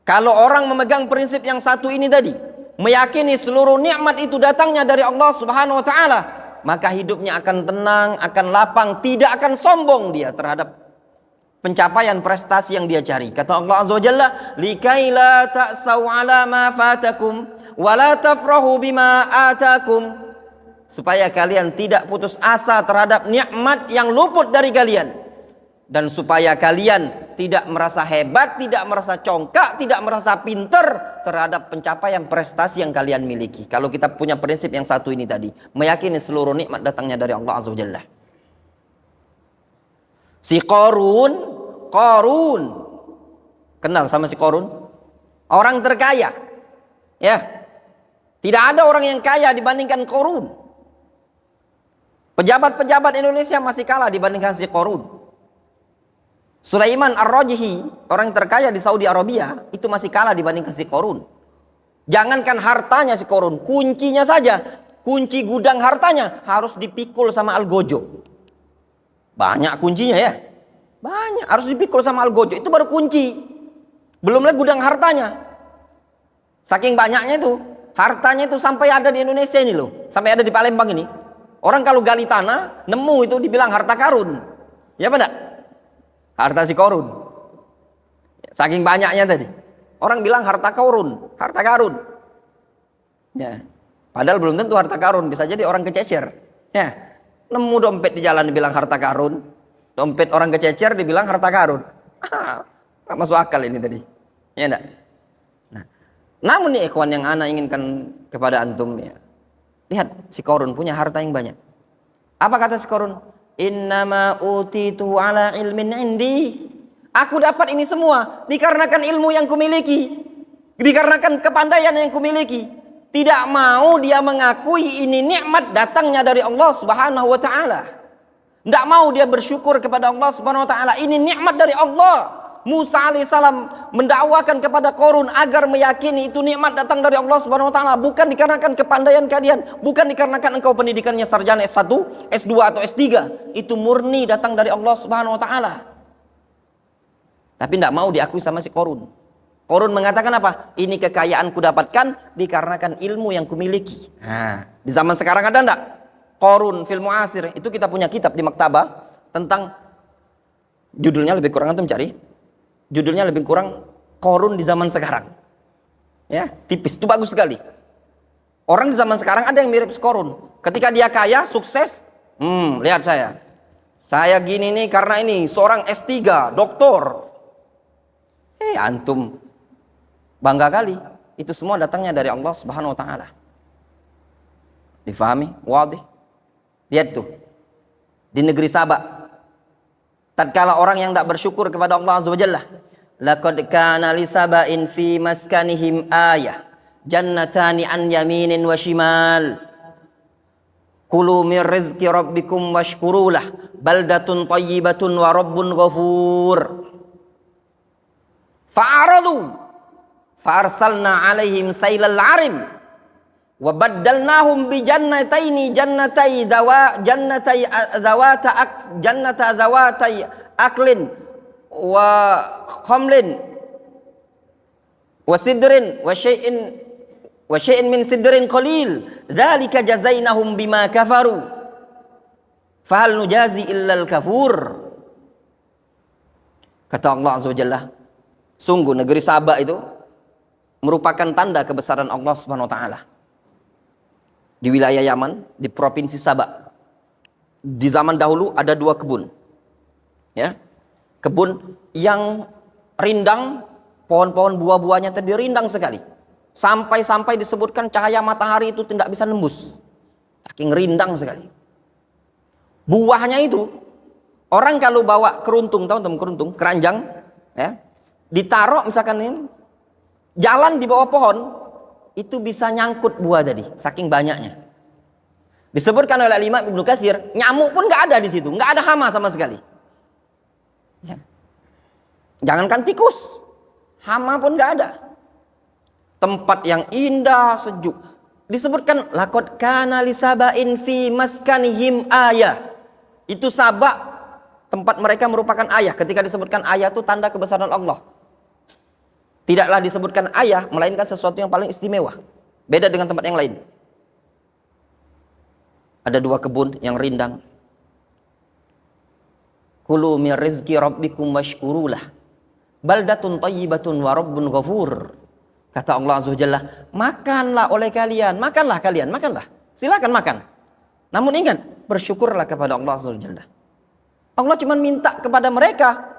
Kalau orang memegang prinsip yang satu ini tadi, meyakini seluruh nikmat itu datangnya dari Allah Subhanahu wa taala, maka hidupnya akan tenang, akan lapang, tidak akan sombong dia terhadap pencapaian prestasi yang dia cari. Kata Allah Azza wa Jalla, "Likai la ta'sau 'ala ma fatakum wa la tafrahu bima atakum." Supaya kalian tidak putus asa terhadap nikmat yang luput dari kalian. Dan supaya kalian tidak merasa hebat, tidak merasa congkak, tidak merasa pinter terhadap pencapaian prestasi yang kalian miliki. Kalau kita punya prinsip yang satu ini tadi, meyakini seluruh nikmat datangnya dari Allah Azza wa Jalla. Si Qarun, kenal sama si Qarun? Orang terkaya. Ya. Tidak ada orang yang kaya dibandingkan Qarun. Pejabat-pejabat Indonesia masih kalah dibandingkan si Qarun. Sulaiman Ar-Rajhi, orang terkaya di Saudi Arabia, itu masih kalah dibandingkan si Qarun. Jangankan hartanya si Qarun, kuncinya saja, kunci gudang hartanya harus dipikul sama Algojo. Banyak kuncinya ya. Banyak, harus dipikul sama Algojo, itu baru kunci. Belum lagi gudang hartanya. Saking banyaknya itu, hartanya itu sampai ada di Indonesia ini loh. Sampai ada di Palembang ini. Orang kalau gali tanah, nemu itu dibilang harta karun. Ya apa enggak? Harta si Qarun. Saking banyaknya tadi. Orang bilang harta karun. Ya. Padahal belum tentu harta karun, bisa jadi orang kececer. Ya. Nemu dompet di jalan dibilang harta karun. Dompet orang kececer dibilang harta karun. Nggak masuk akal ini tadi. Ya enggak? Nah, namun nih ikhwan yang ana inginkan kepada antum ya. Lihat si Qarun punya harta yang banyak. Apa kata si Qarun? Innama utitu ala ilmin indi. Aku dapat ini semua dikarenakan ilmu yang kumiliki, dikarenakan kepandaian yang kumiliki. Tidak mau dia mengakui ini nikmat datangnya dari Allah Subhanahu wa taala. Tidak mau dia bersyukur kepada Allah Subhanahu wa taala, ini nikmat dari Allah. Musa alaihissalam mendakwakan kepada Qarun agar meyakini itu nikmat datang dari Allah Subhanahu wa taala, bukan dikarenakan kepandaian kalian, bukan dikarenakan engkau pendidikannya sarjana S1, S2 atau S3. Itu murni datang dari Allah Subhanahu wa taala. Tapi tidak mau diakui sama si Qarun. Qarun mengatakan apa? Ini kekayaanku dapatkan dikarenakan ilmu yang kumiliki. Nah, di zaman sekarang ada enggak? Qarun fil mu'asir, itu kita punya kitab di maktabah tentang, judulnya lebih kurang antum cari. Judulnya lebih kurang Qarun di zaman sekarang. Ya, tipis, itu bagus sekali. Orang di zaman sekarang ada yang mirip Qarun. Ketika dia kaya, sukses, lihat saya. Saya gini nih karena ini seorang S3, doktor. Antum Bangga kali. Itu semua datangnya dari Allah Subhanahu wa taala. Difahami? Wadih. Lihat tuh. Di negeri Sabak. Tatkala orang yang tidak bersyukur kepada Allah Azza wa Jalla. Laqad kana li saba'in fi maskanihim ayah. Jannatani an yaminin wa shimal. Kulu min rizqi rabbikum washkurulah. Baldatun tayyibatun wa rabbun ghafur. Fa'aradu. Fa'arsalna alaihim sailal arim. Wa baddalnahum bi jannataini jannatai zawatai aklin wa khamlin wa sidrin wa syai'in min sidrin qalil dzalika jazainahum bima kafaru fahal nujazi illal kafur. Kata Allah Azza wa Jalla, sungguh negeri Sabak itu merupakan tanda kebesaran Allah Subhanahu wa taala. Di wilayah Yaman, di provinsi Sabak. Di zaman dahulu ada 2 kebun. Ya. Kebun yang rindang, pohon-pohon buah-buahnya tadi rindang sekali. Sampai-sampai disebutkan cahaya matahari itu tidak bisa nembus. Saking rindang sekali. Buahnya itu, orang kalau bawa keruntung, tahu teman keruntung, keranjang, ya, ditaruh misalkan ini, jalan di bawah pohon, itu bisa nyangkut buah tadi, saking banyaknya. Disebutkan oleh Imam Ibnu Katsir, nyamuk pun nggak ada di situ, nggak ada hama sama sekali. Ya. Jangankan tikus, hama pun nggak ada. Tempat yang indah, sejuk. Disebutkan laqad kana li saba'in fi maskanihim ayah. Itu Sabak, tempat mereka merupakan ayah. Ketika disebutkan ayah itu tanda kebesaran Allah. Tidaklah disebutkan ayah, melainkan sesuatu yang paling istimewa. Beda dengan tempat yang lain. Ada 2 kebun yang rindang. Kulu min rizqi rabbikum washkurulah. Baldatun tayyibatun wa rabbun ghafur. Kata Allah Azza wa Jalla, makanlah oleh kalian, makanlah kalian, makanlah. Silakan makan. Namun ingat, bersyukurlah kepada Allah Azza wa Jalla. Allah cuma minta kepada mereka,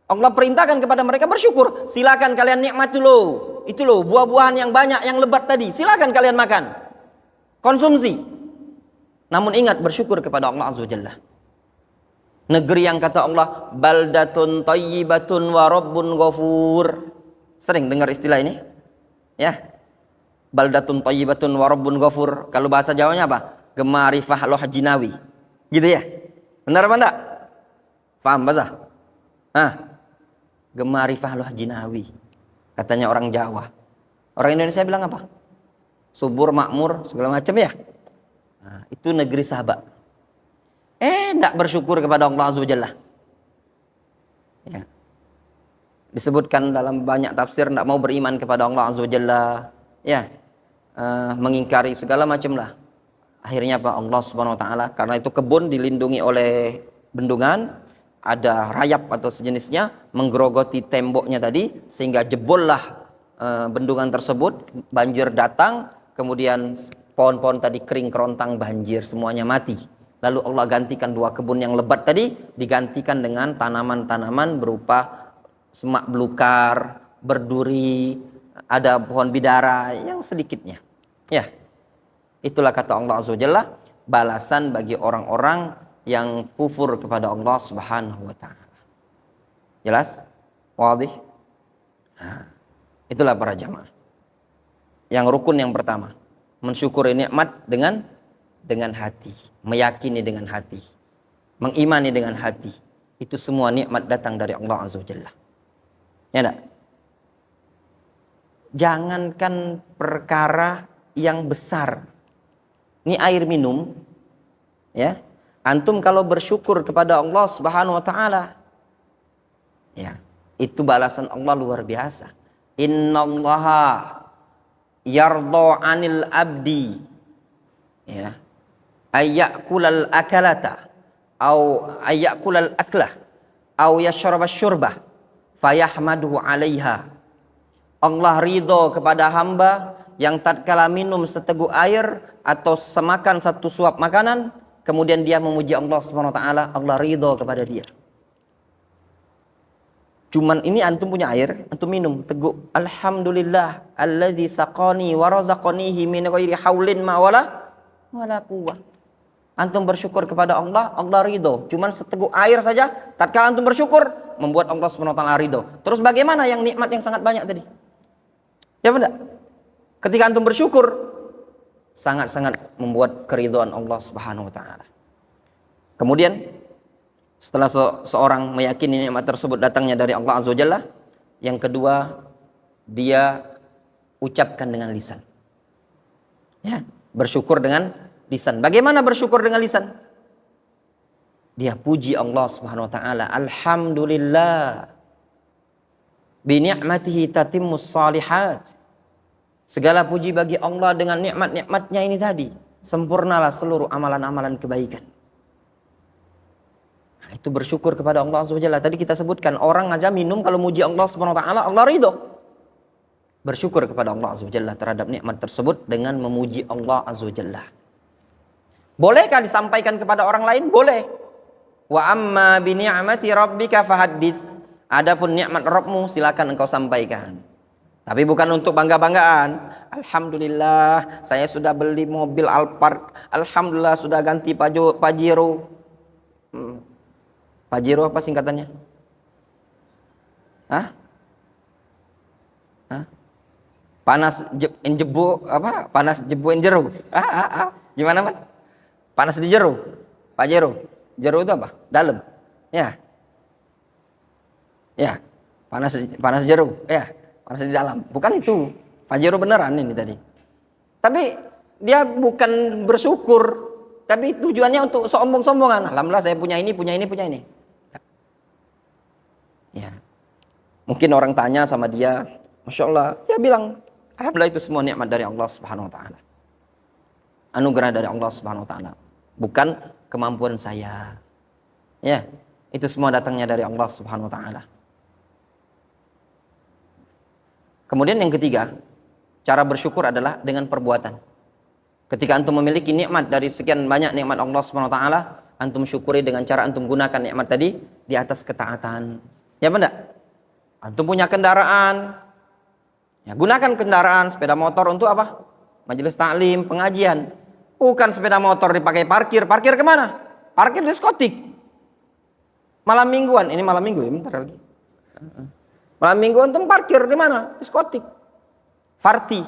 Allah perintahkan kepada mereka bersyukur. Silakan kalian nikmati loh. Itu loh buah-buahan yang banyak, yang lebat tadi. Silakan kalian makan. Konsumsi. Namun ingat bersyukur kepada Allah Azza wa Jalla. Negeri yang kata Allah, baldatun tayyibatun wa rabbun ghafur. Sering dengar istilah ini? Ya. Baldatun tayyibatun wa rabbun ghafur. Kalau bahasa Jawanya apa? Gemarifah loh jinawi. Gitu ya? Benar apa enggak? Paham bahasa? Gemarifah loh jinawi. Katanya orang Jawa. Orang Indonesia bilang apa? Subur, makmur, segala macam ya. Nah, itu negeri Sabak. Tidak bersyukur kepada Allah Azza wa Jalla. Ya. Disebutkan dalam banyak tafsir, tidak mau beriman kepada Allah Azza wa Jalla. Ya. Mengingkari segala macam lah. Akhirnya apa? Allah Subhanahu wa taala, karena itu kebun dilindungi oleh bendungan, ada rayap atau sejenisnya menggerogoti temboknya tadi, sehingga jebollah bendungan tersebut, banjir datang, kemudian pohon-pohon tadi kering kerontang, banjir, semuanya mati. Lalu Allah gantikan 2 kebun yang lebat tadi, digantikan dengan tanaman-tanaman berupa semak belukar, berduri, ada pohon bidara yang sedikitnya. Ya, itulah kata Allah Azza wa Jalla, balasan bagi orang-orang yang kufur kepada Allah Subhanahu wa taala. Jelas? Wadih? Nah, itulah para jamaah. Yang rukun yang pertama, mensyukuri nikmat dengan hati, meyakini dengan hati, mengimani dengan hati. Itu semua nikmat datang dari Allah Azza wa Jalla. Ya enggak? Jangankan perkara yang besar. Ini air minum, ya. Antum kalau bersyukur kepada Allah Subhanahu wa taala, ya, itu balasan Allah luar biasa. Innallaha yardha 'anil abdi, ya, ayyakulal akalata au ayyakulal aklah au yashrabas syurbah fayahmaduhu 'alaiha. Allah ridho kepada hamba yang tatkala minum seteguk air atau semakan satu suap makanan, kemudian dia memuji Allah Subhanahu wa taala, Allah ridho kepada dia. Cuman ini antum punya air, antum minum, teguk. Alhamdulillah alladzi saqani wa razaqanihi min ghairi haulin ma wala quwwah. Antum bersyukur kepada Allah, Allah ridho. Cuman seteguk air saja, tatkala antum bersyukur, membuat Allah SWT ridho. Terus bagaimana yang nikmat yang sangat banyak tadi? Ya benar? Ketika antum bersyukur, sangat-sangat membuat keridhaan Allah Subhanahu wa taala. Kemudian setelah seorang meyakini nikmat tersebut datangnya dari Allah Azza wa Jalla, yang kedua, dia ucapkan dengan lisan. Ya, bersyukur dengan lisan. Bagaimana bersyukur dengan lisan? Dia puji Allah Subhanahu wa taala, alhamdulillah bi ni'matihi tatimmus shalihat. Segala puji bagi Allah, dengan nikmat-nikmatnya ini tadi sempurnalah seluruh amalan-amalan kebaikan. Nah, itu bersyukur kepada Allah Azza wa Jalla. Tadi kita sebutkan orang aja minum kalau muji Allah Subhanahu wa taala, Allah ridho. Bersyukur kepada Allah Azza wa Jalla terhadap nikmat tersebut dengan memuji Allah Azza wa Jalla. Bolehkah disampaikan kepada orang lain? Boleh. Wa amma bi ni'mati rabbika fahaddits. Adapun nikmat Rabbmu silakan engkau sampaikan. Tapi bukan untuk bangga-banggaan. Alhamdulillah saya sudah beli mobil Alphard. Alhamdulillah sudah ganti Pajero. Pajero apa singkatannya? Hah? Panas jebo apa? Panas jebo jero. Gimana, Man? Panas di jero. Pajero. Jero itu apa? Dalam. Ya. Ya. Panas jero. Ya. Panas di dalam. Bukan itu. Pajero beneran ini tadi. Tapi dia bukan bersyukur, tapi tujuannya untuk sombong-sombongan. Alhamdulillah saya punya ini, punya ini, punya ini. Ya. Mungkin orang tanya sama dia, Masya Allah, ya bilang, alhamdulillah itu semua nikmat dari Allah Subhanahu wa taala. Anugerah dari Allah Subhanahu wa taala. Bukan kemampuan saya. Ya, itu semua datangnya dari Allah Subhanahu wa taala. Kemudian yang ketiga, cara bersyukur adalah dengan perbuatan. Ketika antum memiliki nikmat dari sekian banyak nikmat Allah Subhanahu wa taala, antum syukuri dengan cara antum gunakan nikmat tadi di atas ketaatan. Ya benar? Antum punya kendaraan, ya gunakan kendaraan sepeda motor untuk apa? Majelis taklim, pengajian. Bukan sepeda motor dipakai parkir. Parkir kemana? Parkir diskotik. Malam mingguan, ini malam minggu ya, bentar lagi. Malam minggu antum parkir di mana? Diskotik. Party.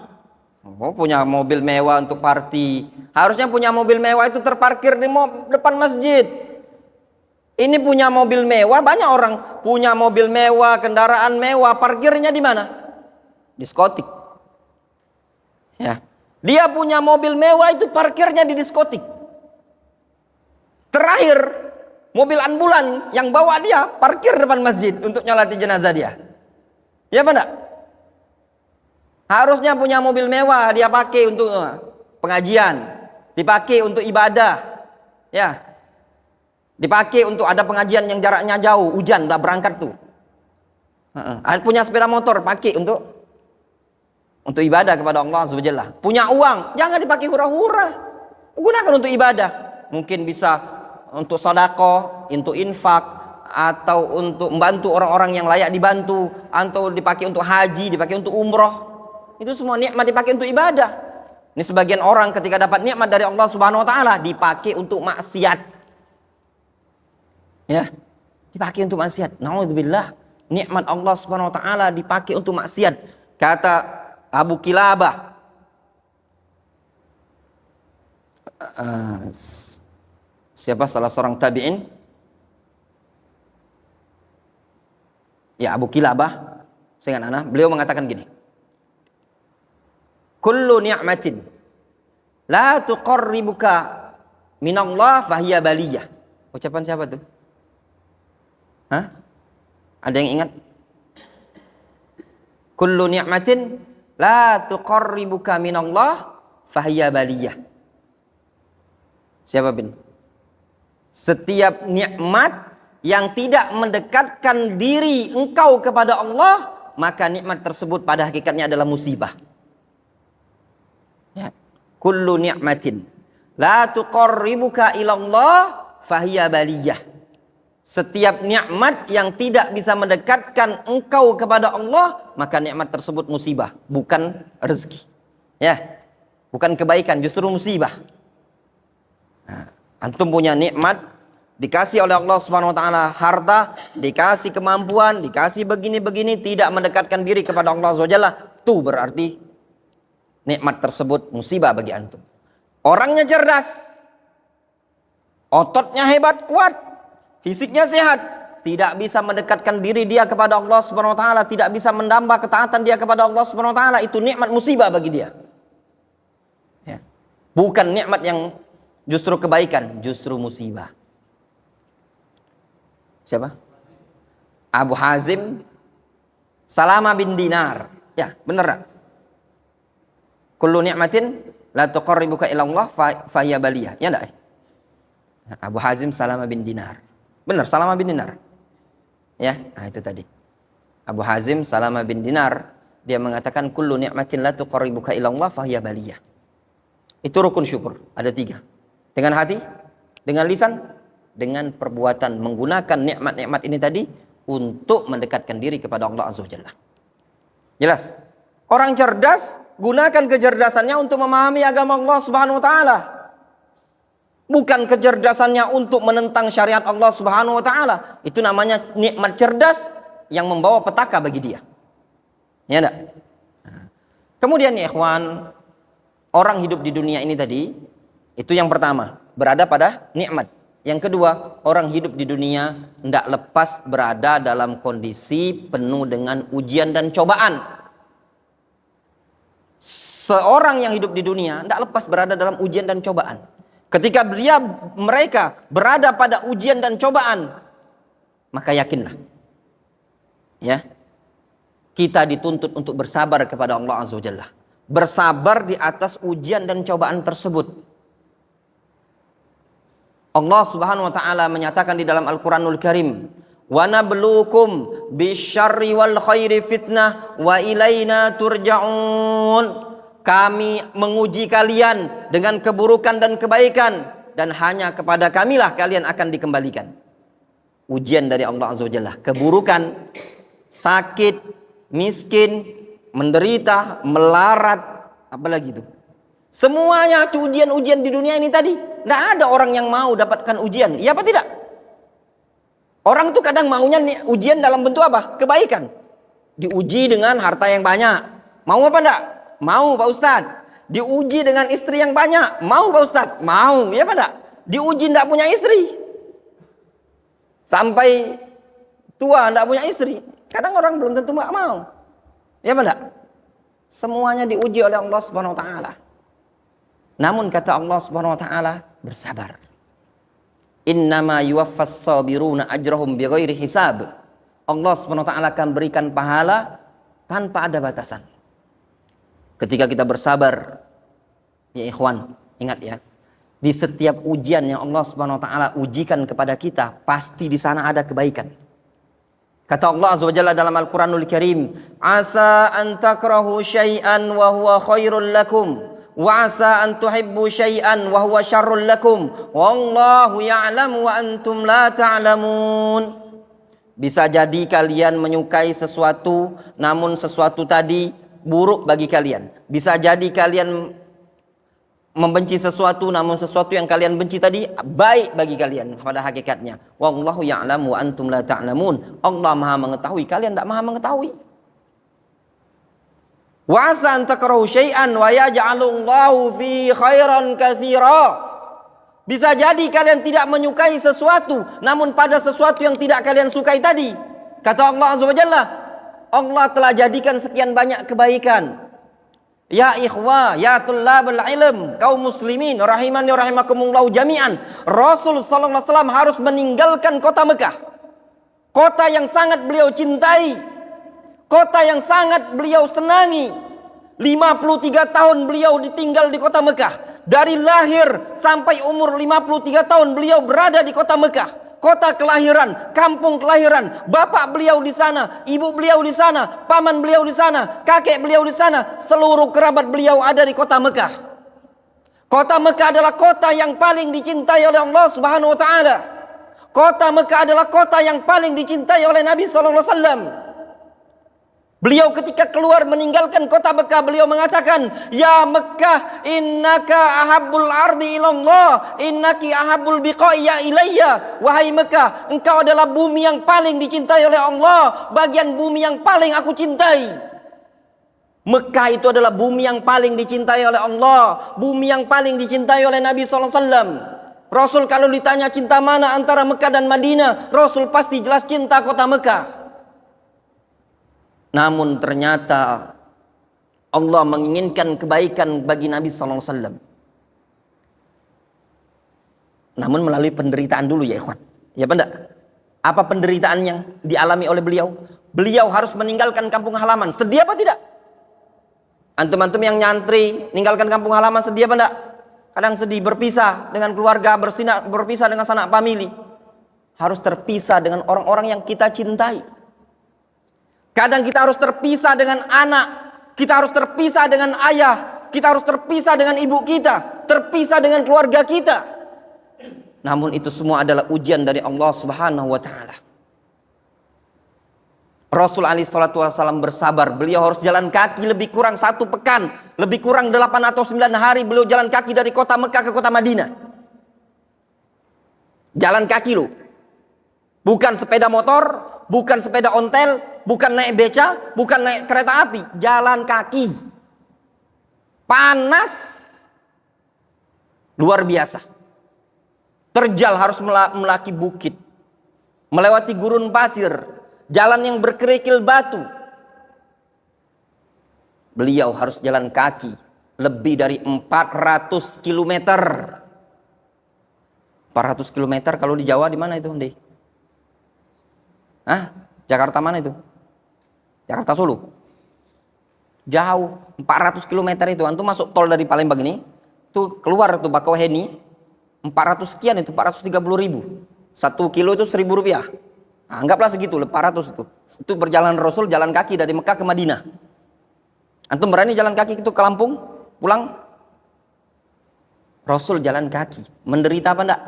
Oh, punya mobil mewah untuk party. Harusnya punya mobil mewah itu terparkir di depan masjid. Ini punya mobil mewah, banyak orang punya mobil mewah, kendaraan mewah, parkirnya di mana? Diskotik. Ya. Dia punya mobil mewah itu parkirnya di diskotik. Terakhir, mobil ambulan yang bawa dia parkir depan masjid untuk nyolati jenazah dia. Ya benar? Harusnya punya mobil mewah dia pakai untuk pengajian, dipakai untuk ibadah, ya, dipakai untuk ada pengajian yang jaraknya jauh, hujan udah berangkat tuh. Punya sepeda motor pakai untuk ibadah kepada Allah Azza wa Jalla. Punya uang jangan dipakai hura-hura, gunakan untuk ibadah. Mungkin bisa untuk sedekah, untuk infak, atau untuk membantu orang-orang yang layak dibantu, atau dipakai untuk haji, dipakai untuk umroh. Itu semua nikmat dipakai untuk ibadah. Ini sebagian orang ketika dapat nikmat dari Allah Subhanahu wa taala dipakai untuk maksiat. Ya, dipakai untuk maksiat. Nauzubillah, nikmat Allah Subhanahu wa taala dipakai untuk maksiat. Kata Abu Kilabah, siapa salah seorang tabi'in? Ya, Abu Kilabah, seingat ana, beliau mengatakan gini. Kullu ni'matin la tuqarribuka minallah fahiya baliyah. Ucapan siapa tuh? Hah? Ada yang ingat? Kullu ni'matin la tuqarribuka minallah fahiya baliyah. Siapa bin? Setiap nikmat yang tidak mendekatkan diri engkau kepada Allah, maka nikmat tersebut pada hakikatnya adalah musibah. Ya. Kullu ni'matin la tuqarribuka ilallah fahiya baliyah. Setiap nikmat yang tidak bisa mendekatkan engkau kepada Allah, maka nikmat tersebut musibah, bukan rezeki. Ya, bukan kebaikan, justru musibah. Nah, antum punya nikmat, dikasih oleh Allah Subhanahu wa taala harta, dikasih kemampuan, dikasih begini-begini, tidak mendekatkan diri kepada Allah Azza wa Jalla, itu berarti nikmat tersebut musibah bagi antum. Orangnya cerdas, ototnya hebat, kuat, fisiknya sehat, tidak bisa mendekatkan diri dia kepada Allah Subhanahu wa taala, tidak bisa menambah ketaatan dia kepada Allah Subhanahu wa taala, itu nikmat musibah bagi dia. Ya. Bukan nikmat yang justru kebaikan, justru musibah. Siapa? Abu Hazim Salama bin Dinar. Ya, benar tak? Kullu ni'matin la tuqarribuka ila Allah fa hiya baliyah. Ya enggak? Abu Hazim Salama bin Dinar. Benar, Salama bin Dinar. Ya, nah itu tadi. Abu Hazim Salama bin Dinar, dia mengatakan kullu ni'matin la tuqarribuka ila Allah fa hiya baliyah. Itu rukun syukur, ada 3. Dengan hati, dengan lisan, dengan perbuatan, menggunakan nikmat-nikmat ini tadi untuk mendekatkan diri kepada Allah Azza wa Jalla. Jelas? Orang cerdas gunakan kecerdasannya untuk memahami agama Allah Subhanahu wa taala. Bukan kecerdasannya untuk menentang syariat Allah Subhanahu wa taala. Itu namanya nikmat cerdas yang membawa petaka bagi dia. Ya enggak? Kemudian ya ikhwan, orang hidup di dunia ini tadi, itu yang pertama, berada pada nikmat. Yang kedua, orang hidup di dunia tidak lepas berada dalam kondisi penuh dengan ujian dan cobaan. Seorang yang hidup di dunia tidak lepas berada dalam ujian dan cobaan. Ketika mereka berada pada ujian dan cobaan, maka yakinlah, ya, kita dituntut untuk bersabar kepada Allah Azza wa Jalla. Bersabar di atas ujian dan cobaan tersebut. Allah Subhanahu wa taala menyatakan di dalam Al-Qur'anul Karim, "Wa nabluukum bisyarri wal khairi fitnah wa ilaina turja'un." Kami menguji kalian dengan keburukan dan kebaikan, dan hanya kepada kamilah kalian akan dikembalikan. Ujian dari Allah Azza wa Jalla, keburukan, sakit, miskin, menderita, melarat, apalagi itu. Semuanya ujian-ujian di dunia ini tadi. Tidak ada orang yang mau dapatkan ujian. Iya apa tidak? Orang tuh kadang maunya ujian dalam bentuk apa? Kebaikan. Diuji dengan harta yang banyak. Mau apa enggak? Mau Pak Ustadz. Diuji dengan istri yang banyak. Mau Pak Ustadz? Mau. Iya apa enggak? Diuji tidak punya istri. Sampai tua tidak punya istri. Kadang orang belum tentu mau. Iya apa enggak? Semuanya diuji oleh Allah Subhanahu wa taala. Namun kata Allah Subhanahu wa taala, bersabar. Innama yuwaffas sabiruna ajrahum bighairi hisab. Allah Subhanahu wa taala akan berikan pahala tanpa ada batasan. Ketika kita bersabar, ya ikhwan, ingat ya, di setiap ujian yang Allah Subhanahu wa taala ujikan kepada kita, pasti di sana ada kebaikan. Kata Allah Azza wa Jalla dalam Al-Qur'anul Karim, "Asa an takrahu syai'an wa huwa khairul lakum." Wa asa an tuhibbu syai'an wa huwa syarrul lakum wallahu ya'lamu wa antum la ta'lamun. Bisa jadi kalian menyukai sesuatu namun sesuatu tadi buruk bagi kalian. Bisa jadi kalian membenci sesuatu namun sesuatu yang kalian benci tadi baik bagi kalian pada hakikatnya. Wallahu ya'lamu wa antum la ta'lamun. Allah Maha mengetahui, kalian tidak Maha mengetahui. Wa asa an takrahu syai'an wa yaj'alullahu fi khairan katsira. Bisa jadi kalian tidak menyukai sesuatu, namun pada sesuatu yang tidak kalian sukai tadi, kata Allah Azza wa Jalla, Allah telah jadikan sekian banyak kebaikan. Ya ikhwah, ya tullabul ilm, kaum muslimin rahimani rahimakumullah jami'an. Rasul sallallahu alaihi wasallam harus meninggalkan kota Mekah. Kota yang sangat beliau cintai, kota yang sangat beliau senangi. 53 tahun beliau ditinggal di kota Mekah. Dari lahir sampai umur 53 tahun beliau berada di kota Mekah. Kota kelahiran, kampung kelahiran. Bapak beliau di sana, ibu beliau di sana, paman beliau di sana, kakek beliau di sana. Seluruh kerabat beliau ada di kota Mekah. Kota Mekah adalah kota yang paling dicintai oleh Allah Subhanahu wa taala. Kota Mekah adalah kota yang paling dicintai oleh Nabi SAW. Beliau ketika keluar meninggalkan kota Mekah, beliau mengatakan, "Ya Mekah, innaka ahabbul ardi ilallah, innaki ahabbul biqa'i ya ilayya." Wahai Mekah, engkau adalah bumi yang paling dicintai oleh Allah, bagian bumi yang paling aku cintai. Mekah itu adalah bumi yang paling dicintai oleh Allah, bumi yang paling dicintai oleh Nabi SAW. Rasul kalau ditanya cinta mana antara Mekah dan Madinah, Rasul pasti jelas cinta kota Mekah. Namun ternyata Allah menginginkan kebaikan bagi Nabi SAW. Namun melalui penderitaan dulu ya ikhwan. Ya benar. Apa penderitaan yang dialami oleh beliau? Beliau harus meninggalkan kampung halaman. Sedih apa tidak? Antum-antum yang nyantri meninggalkan kampung halaman sedih apa tidak? Kadang sedih, berpisah dengan keluarga, berpisah dengan sanak famili. Harus terpisah dengan orang-orang yang kita cintai. Kadang kita harus terpisah dengan anak, kita harus terpisah dengan ayah, kita harus terpisah dengan ibu kita, terpisah dengan keluarga kita. Namun itu semua adalah ujian dari Allah Subhanahu wa taala. Rasul alaihi salatu wasallam bersabar, beliau harus jalan kaki lebih kurang 1 pekan, lebih kurang 8 atau 9 hari beliau jalan kaki dari kota Mekah ke kota Madinah. Jalan kaki loh. Bukan sepeda motor, bukan sepeda ontel, bukan naik beca, bukan naik kereta api, jalan kaki. Panas luar biasa. Terjal harus melaki bukit, melewati gurun pasir, jalan yang berkerikil batu. Beliau harus jalan kaki lebih dari 400 kilometer. 400 kilometer kalau di Jawa di mana itu, Ndeh? Hah? Jakarta mana itu? Jakarta Solo. Jauh, 400 km itu. Antum masuk tol dari Palembang ini, tuh keluar tuh Bakauheni, 400 sekian itu, 430.000. 1 kilo itu 1.000 rupiah. Nah, anggaplah segitu, 400 itu. Itu berjalan Rasul jalan kaki dari Mekah ke Madinah. Antum berani jalan kaki itu ke Lampung, pulang? Rasul jalan kaki, menderita apa enggak?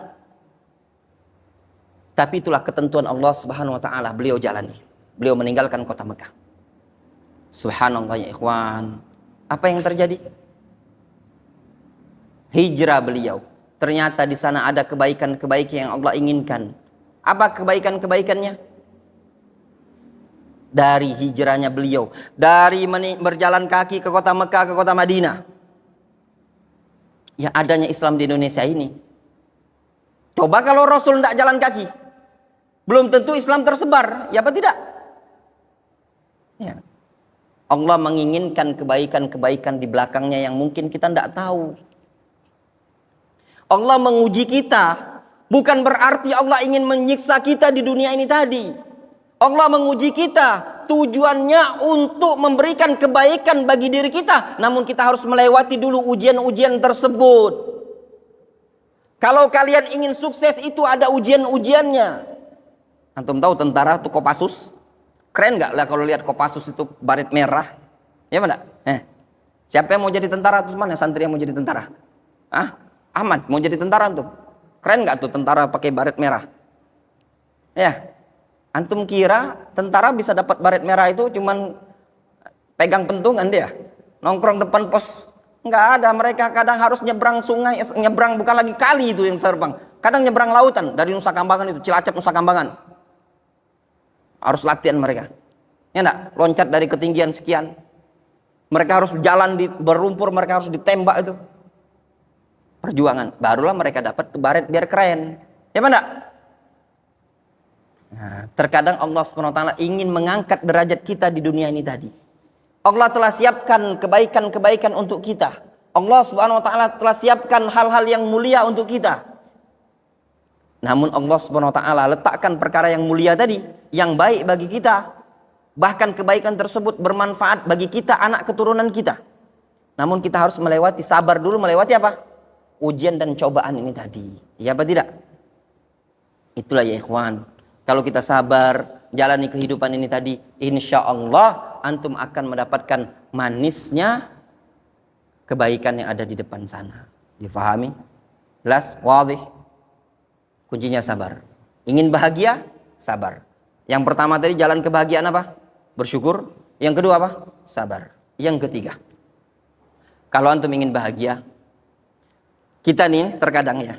Tapi itulah ketentuan Allah Subhanahu wa taala, beliau jalani. Beliau meninggalkan kota Mekah. Subhanallah ya ikhwan. Apa yang terjadi? Hijrah beliau. Ternyata di sana ada kebaikan-kebaikan yang Allah inginkan. Apa kebaikan-kebaikannya? Dari hijrahnya beliau, dari berjalan kaki ke kota Mekah, ke kota Madinah. Ya adanya Islam di Indonesia ini. Coba kalau Rasul tidak jalan kaki, belum tentu Islam tersebar, ya apa tidak? Ya. Allah menginginkan kebaikan-kebaikan di belakangnya yang mungkin kita tidak tahu. Allah menguji kita, bukan berarti Allah ingin menyiksa kita di dunia ini tadi. Allah menguji kita, tujuannya untuk memberikan kebaikan bagi diri kita. Namun kita harus melewati dulu ujian-ujian tersebut. Kalau kalian ingin sukses itu ada ujian-ujiannya. Antum tahu tentara tuh Kopassus? Keren nggak lah kalau lihat Kopassus itu baret merah? Ya mana? Siapa yang mau jadi tentara? Terus mana santri yang mau jadi tentara? Ahmad mau jadi tentara tuh? Keren nggak tuh tentara pakai baret merah? Ya, antum kira tentara bisa dapat baret merah itu cuman pegang pentungan dia, nongkrong depan pos? Nggak ada, mereka kadang harus nyebrang sungai, nyebrang bukan lagi kali itu yang serbang, kadang nyebrang lautan dari Nusa Kambangan itu, Cilacap Nusa Kambangan. Harus latihan mereka. Ya enggak? Loncat dari ketinggian sekian. Mereka harus jalan di berlumpur, mereka harus ditembak itu. Perjuangan. Barulah mereka dapat baret biar keren. Ya enggak? Nah, terkadang Allah SWT ingin mengangkat derajat kita di dunia ini tadi. Allah telah siapkan kebaikan-kebaikan untuk kita. Allah SWT telah siapkan hal-hal yang mulia untuk kita. Namun Allah SWT letakkan perkara yang mulia tadi, yang baik bagi kita. Bahkan kebaikan tersebut bermanfaat bagi kita, anak keturunan kita. Namun kita harus melewati, sabar dulu melewati apa? Ujian dan cobaan ini tadi. Ya apa tidak? Itulah ya ikhwan. Kalau kita sabar, jalani kehidupan ini tadi, insya Allah antum akan mendapatkan manisnya kebaikan yang ada di depan sana. Difahami? Jelas? Wadih? Kuncinya sabar. Ingin bahagia, sabar. Yang pertama tadi jalan kebahagiaan apa? Bersyukur. Yang kedua apa? Sabar. Yang ketiga, kalau antum ingin bahagia, kita nih terkadang ya,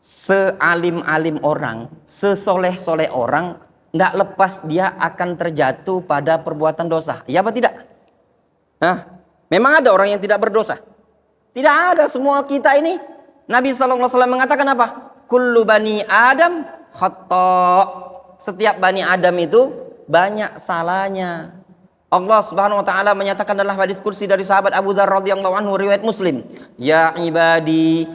sealim-alim orang, sesoleh-soleh orang, nggak lepas dia akan terjatuh pada perbuatan dosa. Ya apa tidak? Hah? Memang ada orang yang tidak berdosa? Tidak ada, semua kita ini. Nabi SAW mengatakan apa? Kullu bani Adam khata'. Setiap bani Adam itu banyak salahnya. Allah Subhanahu wa taala menyatakan dalam hadis kursi dari sahabat Abu Dzar radhiyallahu anhu riwayat Muslim, "Ya ibadi,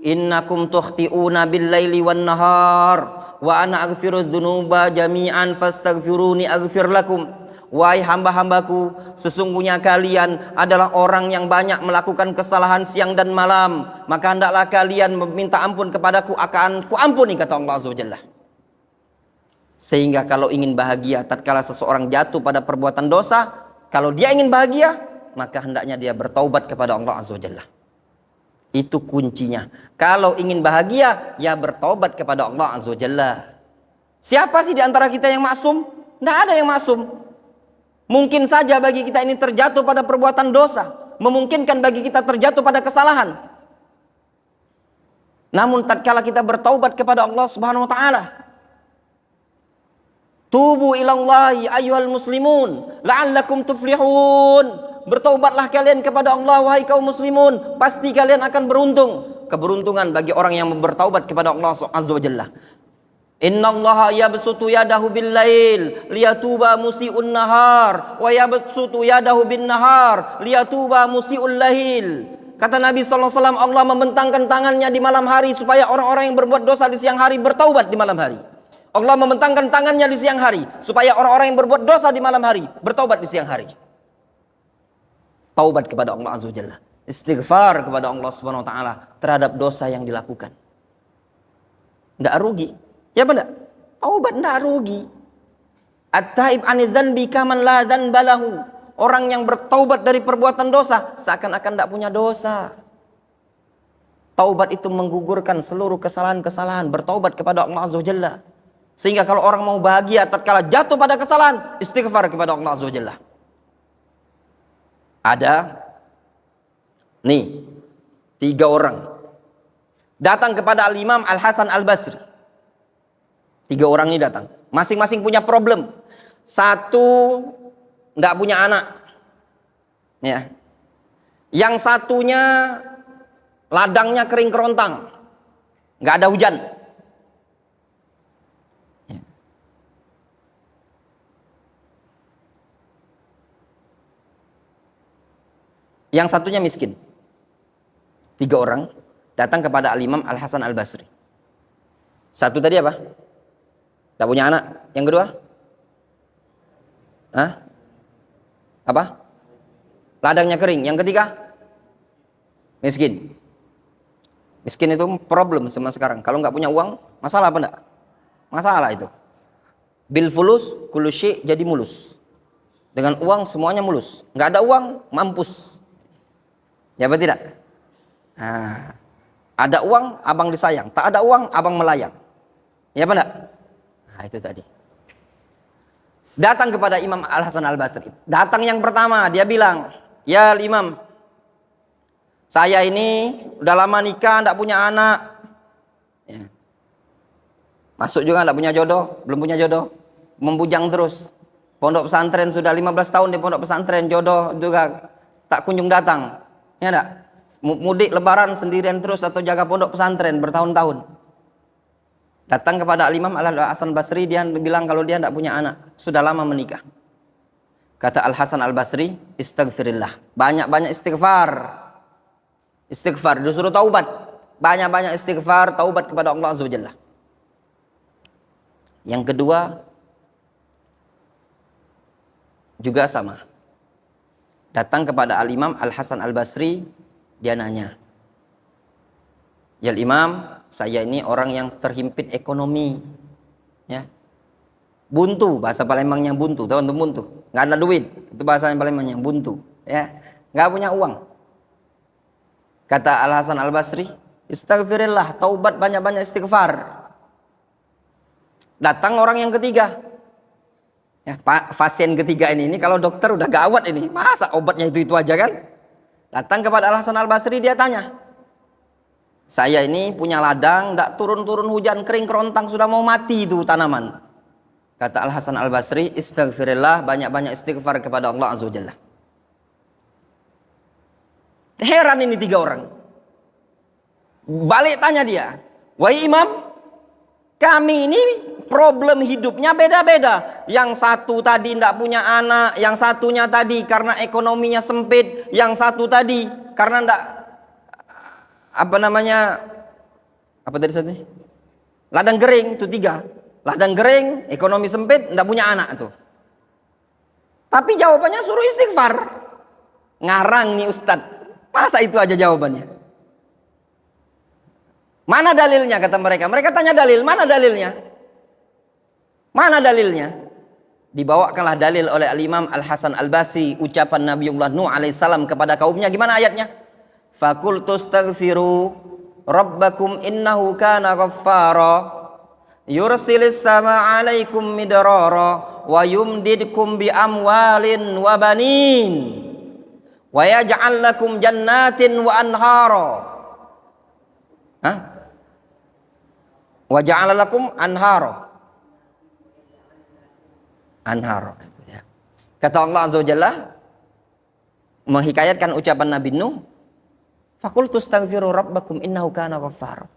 innakum tukhti'una bil-laili wan-nahar wa ana aghfiru dzunuba jami'an fastaghfiruni aghfir lakum." Wahai hamba-hambaku, sesungguhnya kalian adalah orang yang banyak melakukan kesalahan siang dan malam, maka hendaklah kalian meminta ampun kepadaku, akan kuampuni, kata Allah Azza wa Jalla. Sehingga kalau ingin bahagia tatkala seseorang jatuh pada perbuatan dosa, kalau dia ingin bahagia, maka hendaknya dia bertaubat kepada Allah Azza wa Jalla. Itu kuncinya. Kalau ingin bahagia, ya bertaubat kepada Allah Azza wa Jalla. Siapa sih di antara kita yang maksum? Tidak ada yang maksum. Mungkin saja bagi kita ini terjatuh pada perbuatan dosa, memungkinkan bagi kita terjatuh pada kesalahan. Namun tatkala kita bertaubat kepada Allah Subhanahu wa taala, tubu ilallahi ayyuhal muslimun la'allakum tuflihun. Bertaubatlah kalian kepada Allah wahai kaum muslimun, pasti kalian akan beruntung. Keberuntungan bagi orang yang bertaubat kepada Allah Azza wa Jalla. Innallaha yabsutu yadahu bil-lail liyatuba musii'un nahar wa yabsutu yadahu bin-nahar liyatuba musii'ul lail. Kata Nabi sallallahu alaihi wasallam, Allah membentangkan tangannya di malam hari supaya orang-orang yang berbuat dosa di siang hari bertaubat di malam hari. Allah membentangkan tangannya di siang hari supaya orang-orang yang berbuat dosa di malam hari bertaubat di siang hari. Taubat kepada Allah Azza wa Jalla, istighfar kepada Allah Subhanahu wa taala terhadap dosa yang dilakukan. Enggak rugi. Ya benar? Taubat enggak rugi. At-taib 'anidz dzanbi kaman la dzanba lahu. Orang yang bertaubat dari perbuatan dosa seakan-akan enggak punya dosa. Taubat itu menggugurkan seluruh kesalahan-kesalahan, bertaubat kepada Allah Azza wa Jalla. Sehingga kalau orang mau bahagia tatkala jatuh pada kesalahan, istighfar kepada Allah Azza wa Jalla. Ada nih 3 orang datang kepada Al-Imam Al-Hasan Al-Basri. 3 orang ini datang, masing-masing punya problem. Satu nggak punya anak, ya. Yang satunya ladangnya kering kerontang, nggak ada hujan. Ya. Yang satunya miskin. 3 orang datang kepada Al-Imam Al-Hasan Al-Basri. Satu tadi apa? Tak punya anak. Yang kedua? Hah? Apa? Ladangnya kering. Yang ketiga? Miskin. Miskin itu problem sama sekarang. Kalau nggak punya uang, masalah apa enggak? Masalah itu. Bil fulus kullu syai' jadi mulus. Dengan uang semuanya mulus. Nggak ada uang, mampus. Ya apa tidak? Nah, ada uang, abang disayang. Tak ada uang, abang melayang. Ya apa enggak? Nah, itu tadi. Datang kepada Imam Al-Hasan Al-Basri. Datang yang pertama, dia bilang, "Ya Imam, saya ini udah lama nikah, enggak punya anak. Ya. Masuk juga enggak punya jodoh, belum punya jodoh. Membujang terus. Pondok pesantren sudah 15 tahun di pondok pesantren, jodoh juga tak kunjung datang. Ya enggak? Mudik lebaran sendirian terus atau jaga pondok pesantren bertahun-tahun." Datang kepada Al-Imam Al-Hasan Basri, dia bilang kalau dia tidak punya anak, sudah lama menikah. Kata Al-Hasan Al-Basri, istighfirillah. Banyak-banyak istighfar. Istighfar, disuruh taubat. Banyak-banyak istighfar, taubat kepada Allah Azza wa Jalla. Yang kedua, juga sama. Datang kepada Al-Imam Al-Hasan Al-Basri, dia nanya, "Ya Imam, saya ini orang yang terhimpit ekonomi, ya, buntu, bahasa Palembangnya buntu, tahu untuk buntu, nggak ada duit, itu bahasa Palembangnya buntu, ya, nggak punya uang." Kata Al Hasan Al Basri, istighfirillah, taubat, banyak-banyak istighfar. Datang orang yang ketiga. Ya, pasien ketiga ini kalau dokter udah gawat ini. Masa obatnya itu aja kan? Datang kepada Al Hasan Al Basri, dia tanya, saya ini punya ladang, tidak turun-turun hujan, kering kerontang, sudah mau mati itu tanaman. Kata Al Hasan Al Basri, istighfirillah, banyak-banyak istighfar kepada Allah Azza wa Jalla. Heran ini tiga orang. Balik tanya dia, wahai imam, kami ini problem hidupnya beda-beda. Yang satu tadi tidak punya anak, yang satunya tadi karena ekonominya sempit, yang satu tadi karena tidak apa tadi satunya? Ladang kering, itu tiga. Ladang kering, ekonomi sempit, tidak punya anak tuh. Tapi jawabannya suruh istighfar. Ngarang nih Ustadz. Masa itu aja jawabannya? Mana dalilnya kata mereka? Mereka tanya dalil, mana dalilnya? Mana dalilnya? Dibawakanlah dalil oleh Al-Imam Al-Hasan Al-Basri, ucapan Nabiullah Nuh alaihissalam kepada kaumnya. Gimana ayatnya? Fakultu astaghfiru rabbakum innahu kana ghaffara yursilis sama alaikum midrara wa yumdidkum bi amwalin wa banin wa yaj'al lakum jannatin wa anhara. Wa ja'ala lakum anhara. Anhara. Kata Allah Azza wa Jalla menghikayatkan ucapan Nabi Nuh, faqultu astaghfiru rabbakum innahu kana ghaffara.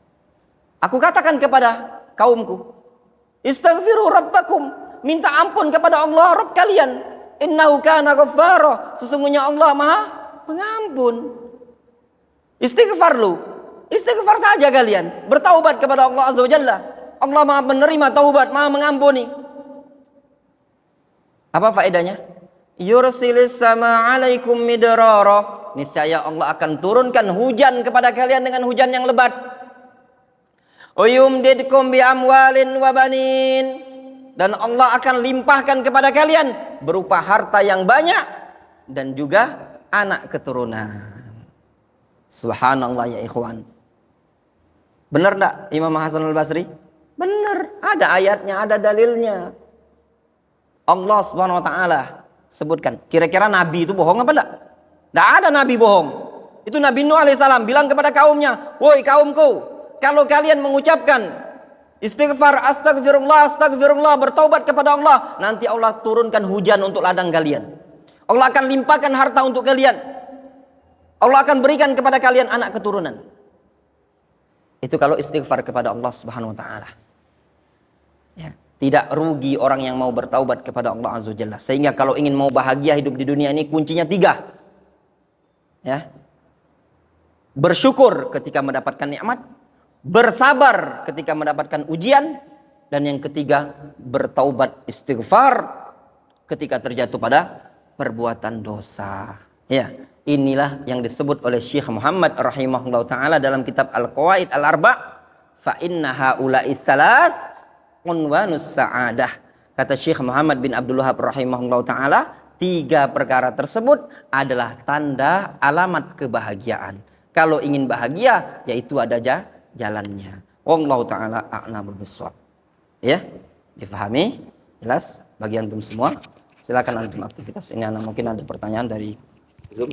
Aku katakan kepada kaumku, istaghfiru rabbakum, minta ampun kepada Allah Rabb kalian. Innahu kana ghaffara, sesungguhnya Allah Maha Pengampun. Istighfar lu. Istighfar saja kalian, bertaubat kepada Allah Azza wa Jalla. Allah Maha menerima taubat, Maha mengampuni. Apa faedahnya? Yursilis sama alaikum midrara, niscaya Allah akan turunkan hujan kepada kalian dengan hujan yang lebat. Uyumdidkum bi amwalin wa banin, dan Allah akan limpahkan kepada kalian berupa harta yang banyak dan juga anak keturunan. Subhanallah ya ikhwan. Benar enggak Imam Hasan Al-Basri? Benar, ada ayatnya, ada dalilnya. Allah Subhanahu wa taala sebutkan. Kira-kira nabi itu bohong apa enggak? Enggak ada nabi bohong. Itu Nabi Nuh alaihissalam bilang kepada kaumnya, "Woi kaumku, kalau kalian mengucapkan istighfar, astagfirullah, astagfirullah, bertaubat kepada Allah, nanti Allah turunkan hujan untuk ladang kalian. Allah akan limpahkan harta untuk kalian. Allah akan berikan kepada kalian anak keturunan." Itu kalau istighfar kepada Allah Subhanahu wa taala. Ya, tidak rugi orang yang mau bertaubat kepada Allah Azza wa Jalla. Sehingga kalau ingin mau bahagia hidup di dunia ini, kuncinya 3. Ya. Bersyukur ketika mendapatkan nikmat, bersabar ketika mendapatkan ujian, dan yang ketiga, bertaubat istighfar ketika terjatuh pada perbuatan dosa. Ya. Inilah yang disebut oleh Syekh Muhammad rahimahullah ta'ala dalam kitab Al-Qawaid Al-Arba', fa inna haula'i tsalas unwanus sa'adah. Kata Syekh Muhammad bin Abdul Wahhab rahimahullah ta'ala, 3 perkara tersebut adalah tanda alamat kebahagiaan. Kalau ingin bahagia, yaitu ada jalannya. Wallahu ta'ala a'lamu bissawab. Ya, difahami? Jelas bagi antum semua? Silakan antum aktivitas ini. Mungkin ada pertanyaan dari Zoom.